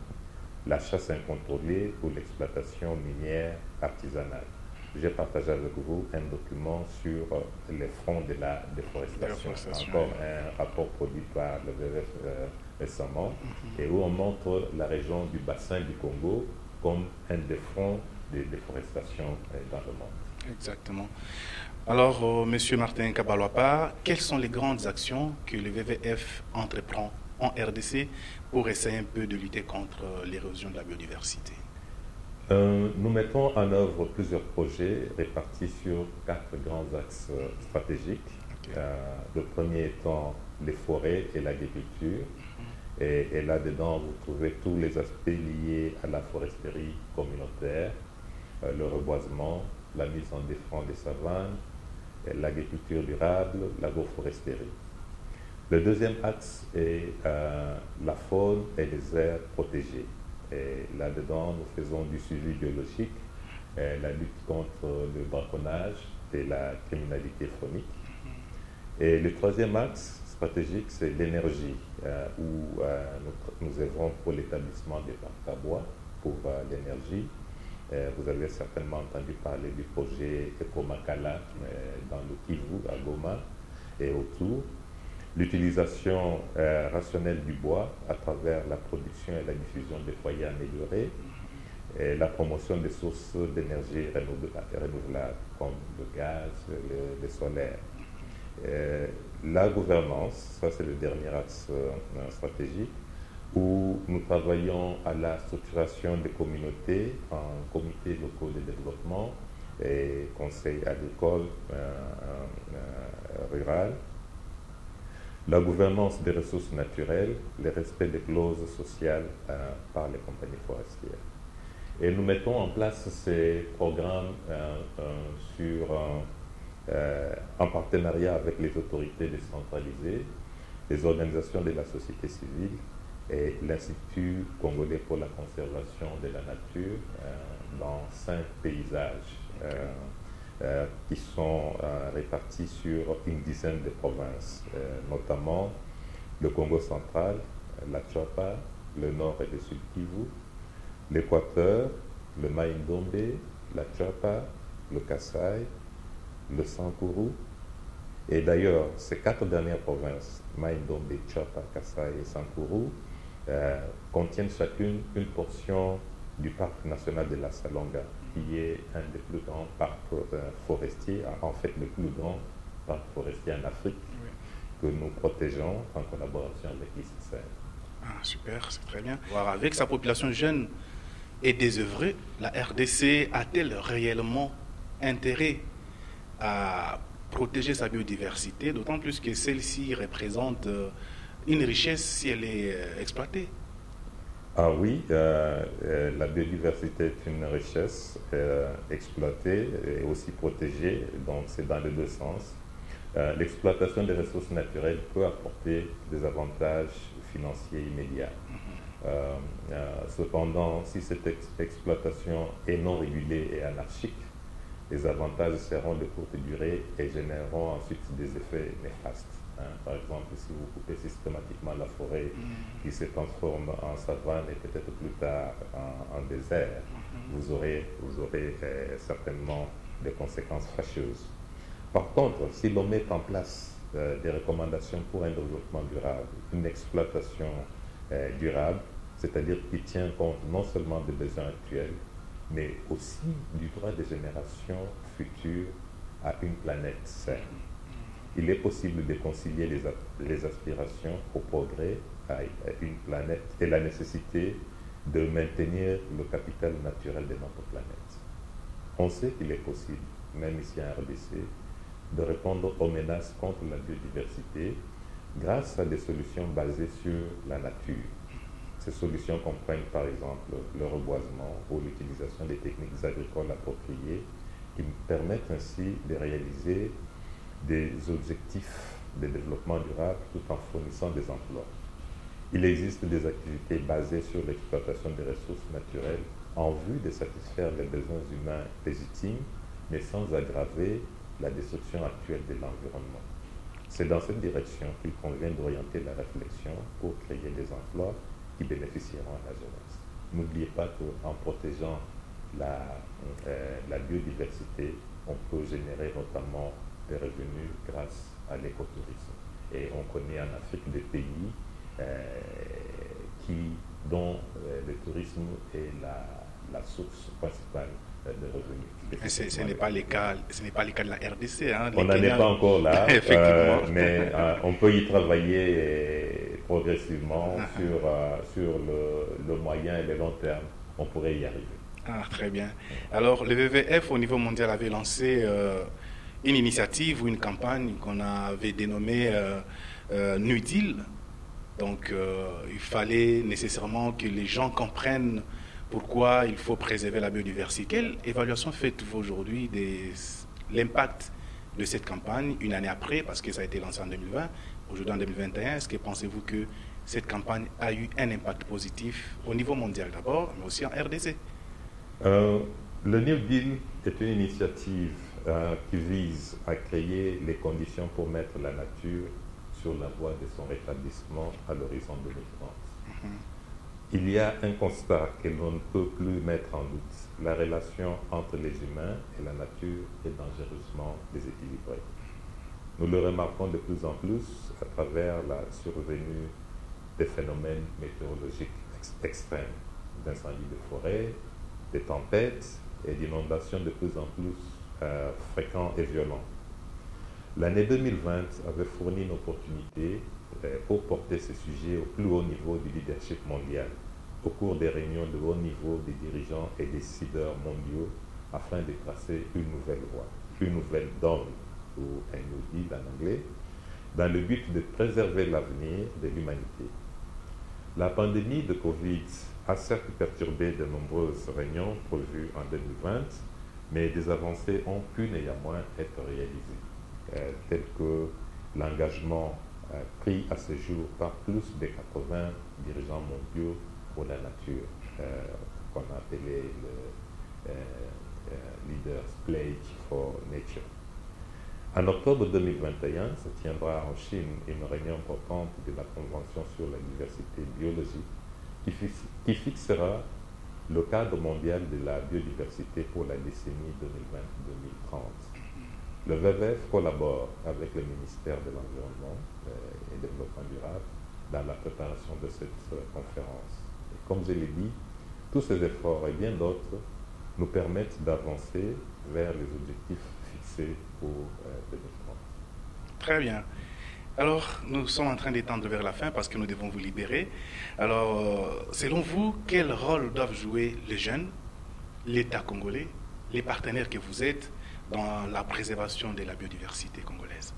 la chasse incontrôlée ou l'exploitation minière artisanale. J'ai partagé avec vous un document sur les fronts de la déforestation. Encore un rapport produit par le WWF récemment, et où on montre la région du bassin du Congo comme un des fronts de déforestation dans le monde. Exactement. Alors, Monsieur Martin Kabalwapa, quelles sont les grandes actions que le WWF entreprend en RDC pour essayer un peu de lutter contre l'érosion de la biodiversité? Nous mettons en œuvre plusieurs projets répartis sur 4 grands axes stratégiques. Le premier étant les forêts et l'agriculture. Et là-dedans, vous trouvez tous les aspects liés à la foresterie communautaire, le reboisement, la mise en défense des savanes, l'agriculture durable, l'agroforesterie. Le deuxième axe est la faune et les aires protégées. Et là-dedans, nous faisons du suivi biologique, la lutte contre le braconnage et la criminalité chronique. Et le troisième axe stratégique, c'est l'énergie, où nous œuvrons pour l'établissement des parcs à bois pour l'énergie. Vous avez certainement entendu parler du projet Ekomakala dans le Kivu, à Goma et autour. L'utilisation rationnelle du bois à travers la production et la diffusion des foyers améliorés, et la promotion des sources d'énergie renouvelables comme le gaz, le solaire. La gouvernance, ça c'est le dernier axe stratégique, où nous travaillons à la structuration des communautés en comités locaux de développement et conseils agricoles rural. La gouvernance des ressources naturelles, le respect des clauses sociales par les compagnies forestières. Et nous mettons en place ces programmes en partenariat avec les autorités décentralisées, les organisations de la société civile et l'Institut congolais pour la conservation de la nature dans 5 paysages qui sont répartis sur une dizaine de provinces, notamment le Congo central, la Tchapa, le nord et le sud Kivu, l'Équateur, le Maïndombe, la Tchapa, le Kasaï, le Sankuru. Et d'ailleurs, ces 4 dernières provinces, Maïndombe, Tchapa, Kasaï et Sankuru, contiennent chacune une portion du parc national de la Salonga, qui est un des plus grands parcs forestiers, en fait le plus grand parc forestier en Afrique, que nous protégeons en collaboration avec l'ICCN. Ah, super, c'est très bien. Voir avec sa population jeune et désœuvrée, la RDC a-t-elle réellement intérêt à protéger sa biodiversité, d'autant plus que celle-ci représente une richesse si elle est exploitée? Ah oui, la biodiversité est une richesse exploitée et aussi protégée, donc c'est dans les deux sens. L'exploitation des ressources naturelles peut apporter des avantages financiers immédiats. Cependant, si cette exploitation est non régulée et anarchique, les avantages seront de courte durée et généreront ensuite des effets néfastes. Par exemple, si vous coupez systématiquement la forêt qui se transforme en savane et peut-être plus tard en désert, vous aurez certainement des conséquences fâcheuses. Par contre, si l'on met en place des recommandations pour un développement durable, une exploitation durable, c'est-à-dire qui tient compte non seulement des besoins actuels, mais aussi du droit des générations futures à une planète saine. Il est possible de concilier les aspirations au progrès à une planète et la nécessité de maintenir le capital naturel de notre planète. On sait qu'il est possible, même ici en RDC, de répondre aux menaces contre la biodiversité grâce à des solutions basées sur la nature. Ces solutions comprennent par exemple le reboisement ou l'utilisation des techniques agricoles appropriées qui permettent ainsi de réaliser des objectifs de développement durable tout en fournissant des emplois. Il existe des activités basées sur l'exploitation des ressources naturelles en vue de satisfaire les besoins humains légitimes, mais sans aggraver la destruction actuelle de l'environnement. C'est dans cette direction qu'il convient d'orienter la réflexion pour créer des emplois qui bénéficieront à la jeunesse. N'oubliez pas qu'en protégeant la biodiversité, on peut générer notamment des revenus grâce à l'écotourisme. Et on connaît en Afrique des pays dont le tourisme est la source principale de revenus. Ce n'est pas le cas de la RDC. Hein, on n'en est pas encore là, mais on peut y travailler progressivement sur le moyen et le long terme. On pourrait y arriver. Ah, très bien. Alors, le WWF au niveau mondial avait lancé une initiative ou une campagne qu'on avait dénommée New Deal. Donc, il fallait nécessairement que les gens comprennent pourquoi il faut préserver la biodiversité. Quelle évaluation faites-vous aujourd'hui de l'impact de cette campagne, une année après, parce que ça a été lancé en 2020, aujourd'hui en 2021? Est-ce que pensez-vous que cette campagne a eu un impact positif au niveau mondial d'abord, mais aussi en RDC? Le New Deal est une initiative qui vise à créer les conditions pour mettre la nature sur la voie de son rétablissement à l'horizon 2030. Il y a un constat que l'on ne peut plus mettre en doute. La relation entre les humains et la nature est dangereusement déséquilibrée. Nous le remarquons de plus en plus à travers la survenue des phénomènes météorologiques extrêmes, d'incendies de forêt, des tempêtes et d'inondations de plus en plus fréquents et violents. L'année 2020 avait fourni une opportunité pour porter ce sujet au plus haut niveau du leadership mondial, au cours des réunions de haut niveau des dirigeants et décideurs mondiaux, afin de tracer une nouvelle voie, une nouvelle donne, ou un new deal en anglais, dans le but de préserver l'avenir de l'humanité. La pandémie de Covid a certes perturbé de nombreuses réunions prévues en 2020, mais des avancées ont pu néanmoins être réalisées, telles que l'engagement pris à ce jour par plus de 80 dirigeants mondiaux pour la nature, qu'on a appelé le Leaders Pledge for Nature. En octobre 2021 se tiendra en Chine une réunion importante de la Convention sur la diversité biologique qui fixera le cadre mondial de la biodiversité pour la décennie 2020-2030. Le WWF collabore avec le ministère de l'Environnement et du Développement durable dans la préparation de cette conférence. Et comme je l'ai dit, tous ces efforts et bien d'autres nous permettent d'avancer vers les objectifs fixés pour 2030. Très bien. Alors, nous sommes en train d'étendre vers la fin parce que nous devons vous libérer. Alors, selon vous, quel rôle doivent jouer les jeunes, l'État congolais, les partenaires que vous êtes dans la préservation de la biodiversité congolaise?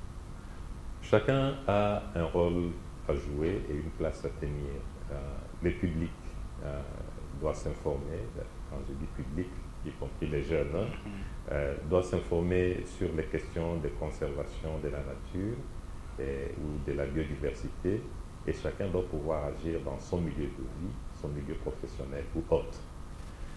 Chacun a un rôle à jouer et une place à tenir. Le public doit s'informer, quand je dis public, y compris les jeunes, doit s'informer sur les questions de conservation de la nature ou de la biodiversité, et chacun doit pouvoir agir dans son milieu de vie, son milieu professionnel ou autre.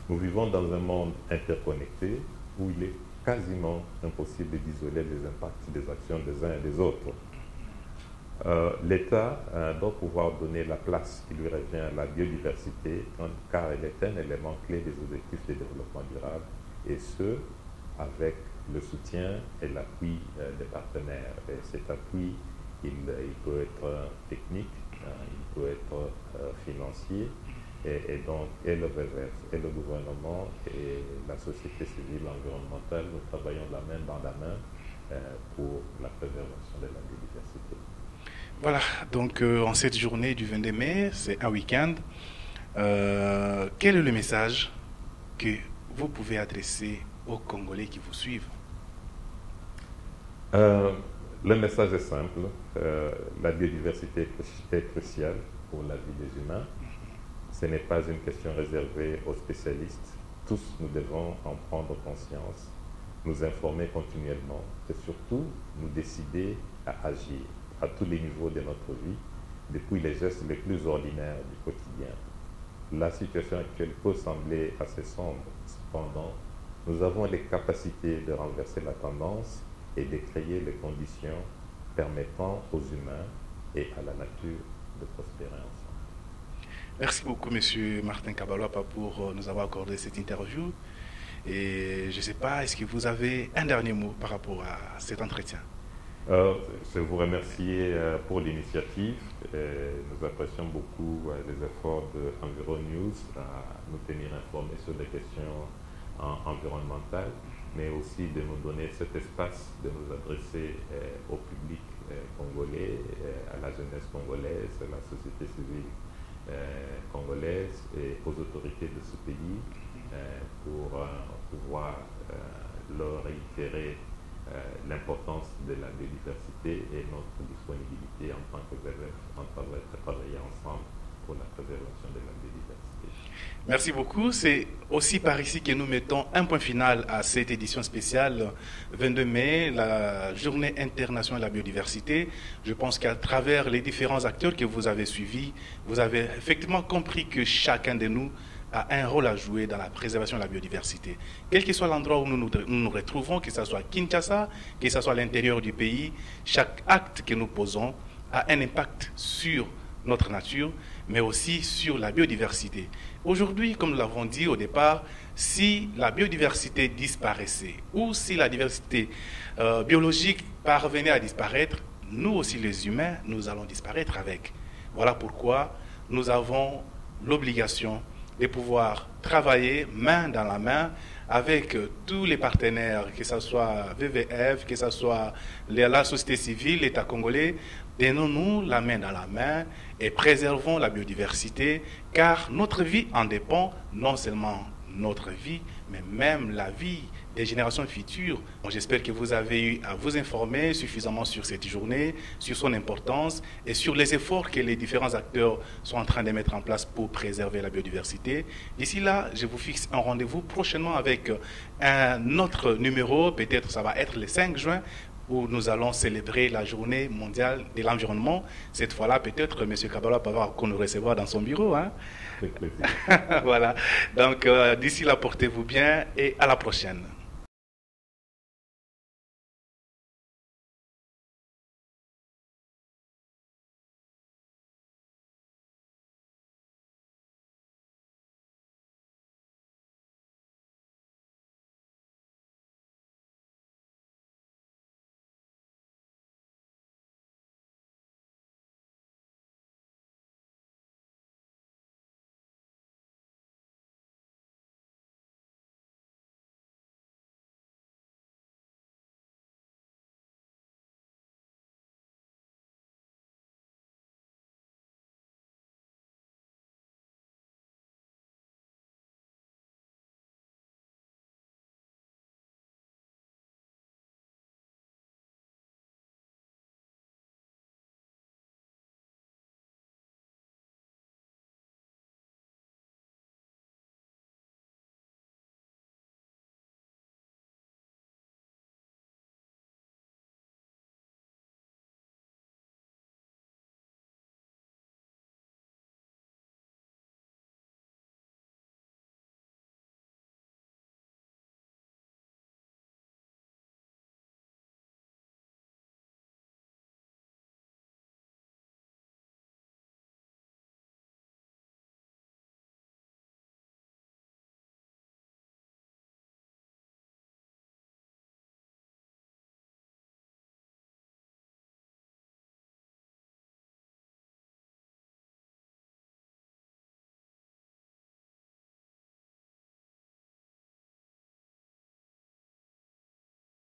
Nous vivons dans un monde interconnecté où il est quasiment impossible d'isoler les impacts des actions des uns et des autres. L'État doit pouvoir donner la place qui lui revient à la biodiversité, car elle est un élément clé des objectifs de développement durable, et ce, avec le soutien et l'appui des partenaires. Et cet appui, il peut être technique, il peut être financier, et donc et le WWF, et le gouvernement, et la société civile environnementale, nous travaillons la main dans la main pour la préservation de la biodiversité. Voilà, donc en cette journée du 22 mai, c'est un week-end. Quel est le message que vous pouvez adresser aux Congolais qui vous suivent? Le message est simple. La biodiversité est cruciale pour la vie des humains. Ce n'est pas une question réservée aux spécialistes. Tous nous devons en prendre conscience, nous informer continuellement et surtout nous décider à agir à tous les niveaux de notre vie, depuis les gestes les plus ordinaires du quotidien. La situation actuelle peut sembler assez sombre. Cependant, nous avons les capacités de renverser la tendance et de créer les conditions permettant aux humains et à la nature de prospérer ensemble. Merci beaucoup, M. Martin Kabaloapa, pour nous avoir accordé cette interview. Et je ne sais pas, est-ce que vous avez un dernier mot par rapport à cet entretien? Je vous remercie pour l'initiative. Nous apprécions beaucoup les efforts de EnviroNews à nous tenir informés sur les questions environnementales, mais aussi de nous donner cet espace de nous adresser au public congolais, à la jeunesse congolaise, à la société civile congolaise et aux autorités de ce pays pour pouvoir leur réitérer l'importance de la biodiversité et notre disponibilité en tant que WWF à travailler ensemble pour la préservation de la biodiversité. Merci beaucoup. C'est aussi par ici que nous mettons un point final à cette édition spéciale 22 mai, la Journée internationale de la biodiversité. Je pense qu'à travers les différents acteurs que vous avez suivis, vous avez effectivement compris que chacun de nous a un rôle à jouer dans la préservation de la biodiversité. Quel que soit l'endroit où nous nous retrouvons, que ce soit Kinshasa, que ce soit à l'intérieur du pays, chaque acte que nous posons a un impact sur notre nature, mais aussi sur la biodiversité. Aujourd'hui, comme nous l'avons dit au départ, si la biodiversité disparaissait ou si la diversité biologique parvenait à disparaître, nous aussi les humains, nous allons disparaître avec. Voilà pourquoi nous avons l'obligation de pouvoir travailler main dans la main avec tous les partenaires, que ce soit WWF, que ce soit la société civile, l'État congolais. Donnons-nous la main dans la main et préservons la biodiversité, car notre vie en dépend, non seulement notre vie, mais même la vie des générations futures. J'espère que vous avez eu à vous informer suffisamment sur cette journée, sur son importance et sur les efforts que les différents acteurs sont en train de mettre en place pour préserver la biodiversité. D'ici là, je vous fixe un rendez-vous prochainement avec un autre numéro, peut-être ça va être le 5 juin, où nous allons célébrer la journée mondiale de l'environnement. Cette fois-là, peut-être M. Kabalo va nous recevoir dans son bureau. Hein? Avec plaisir. Voilà. Donc, d'ici là, portez-vous bien et à la prochaine.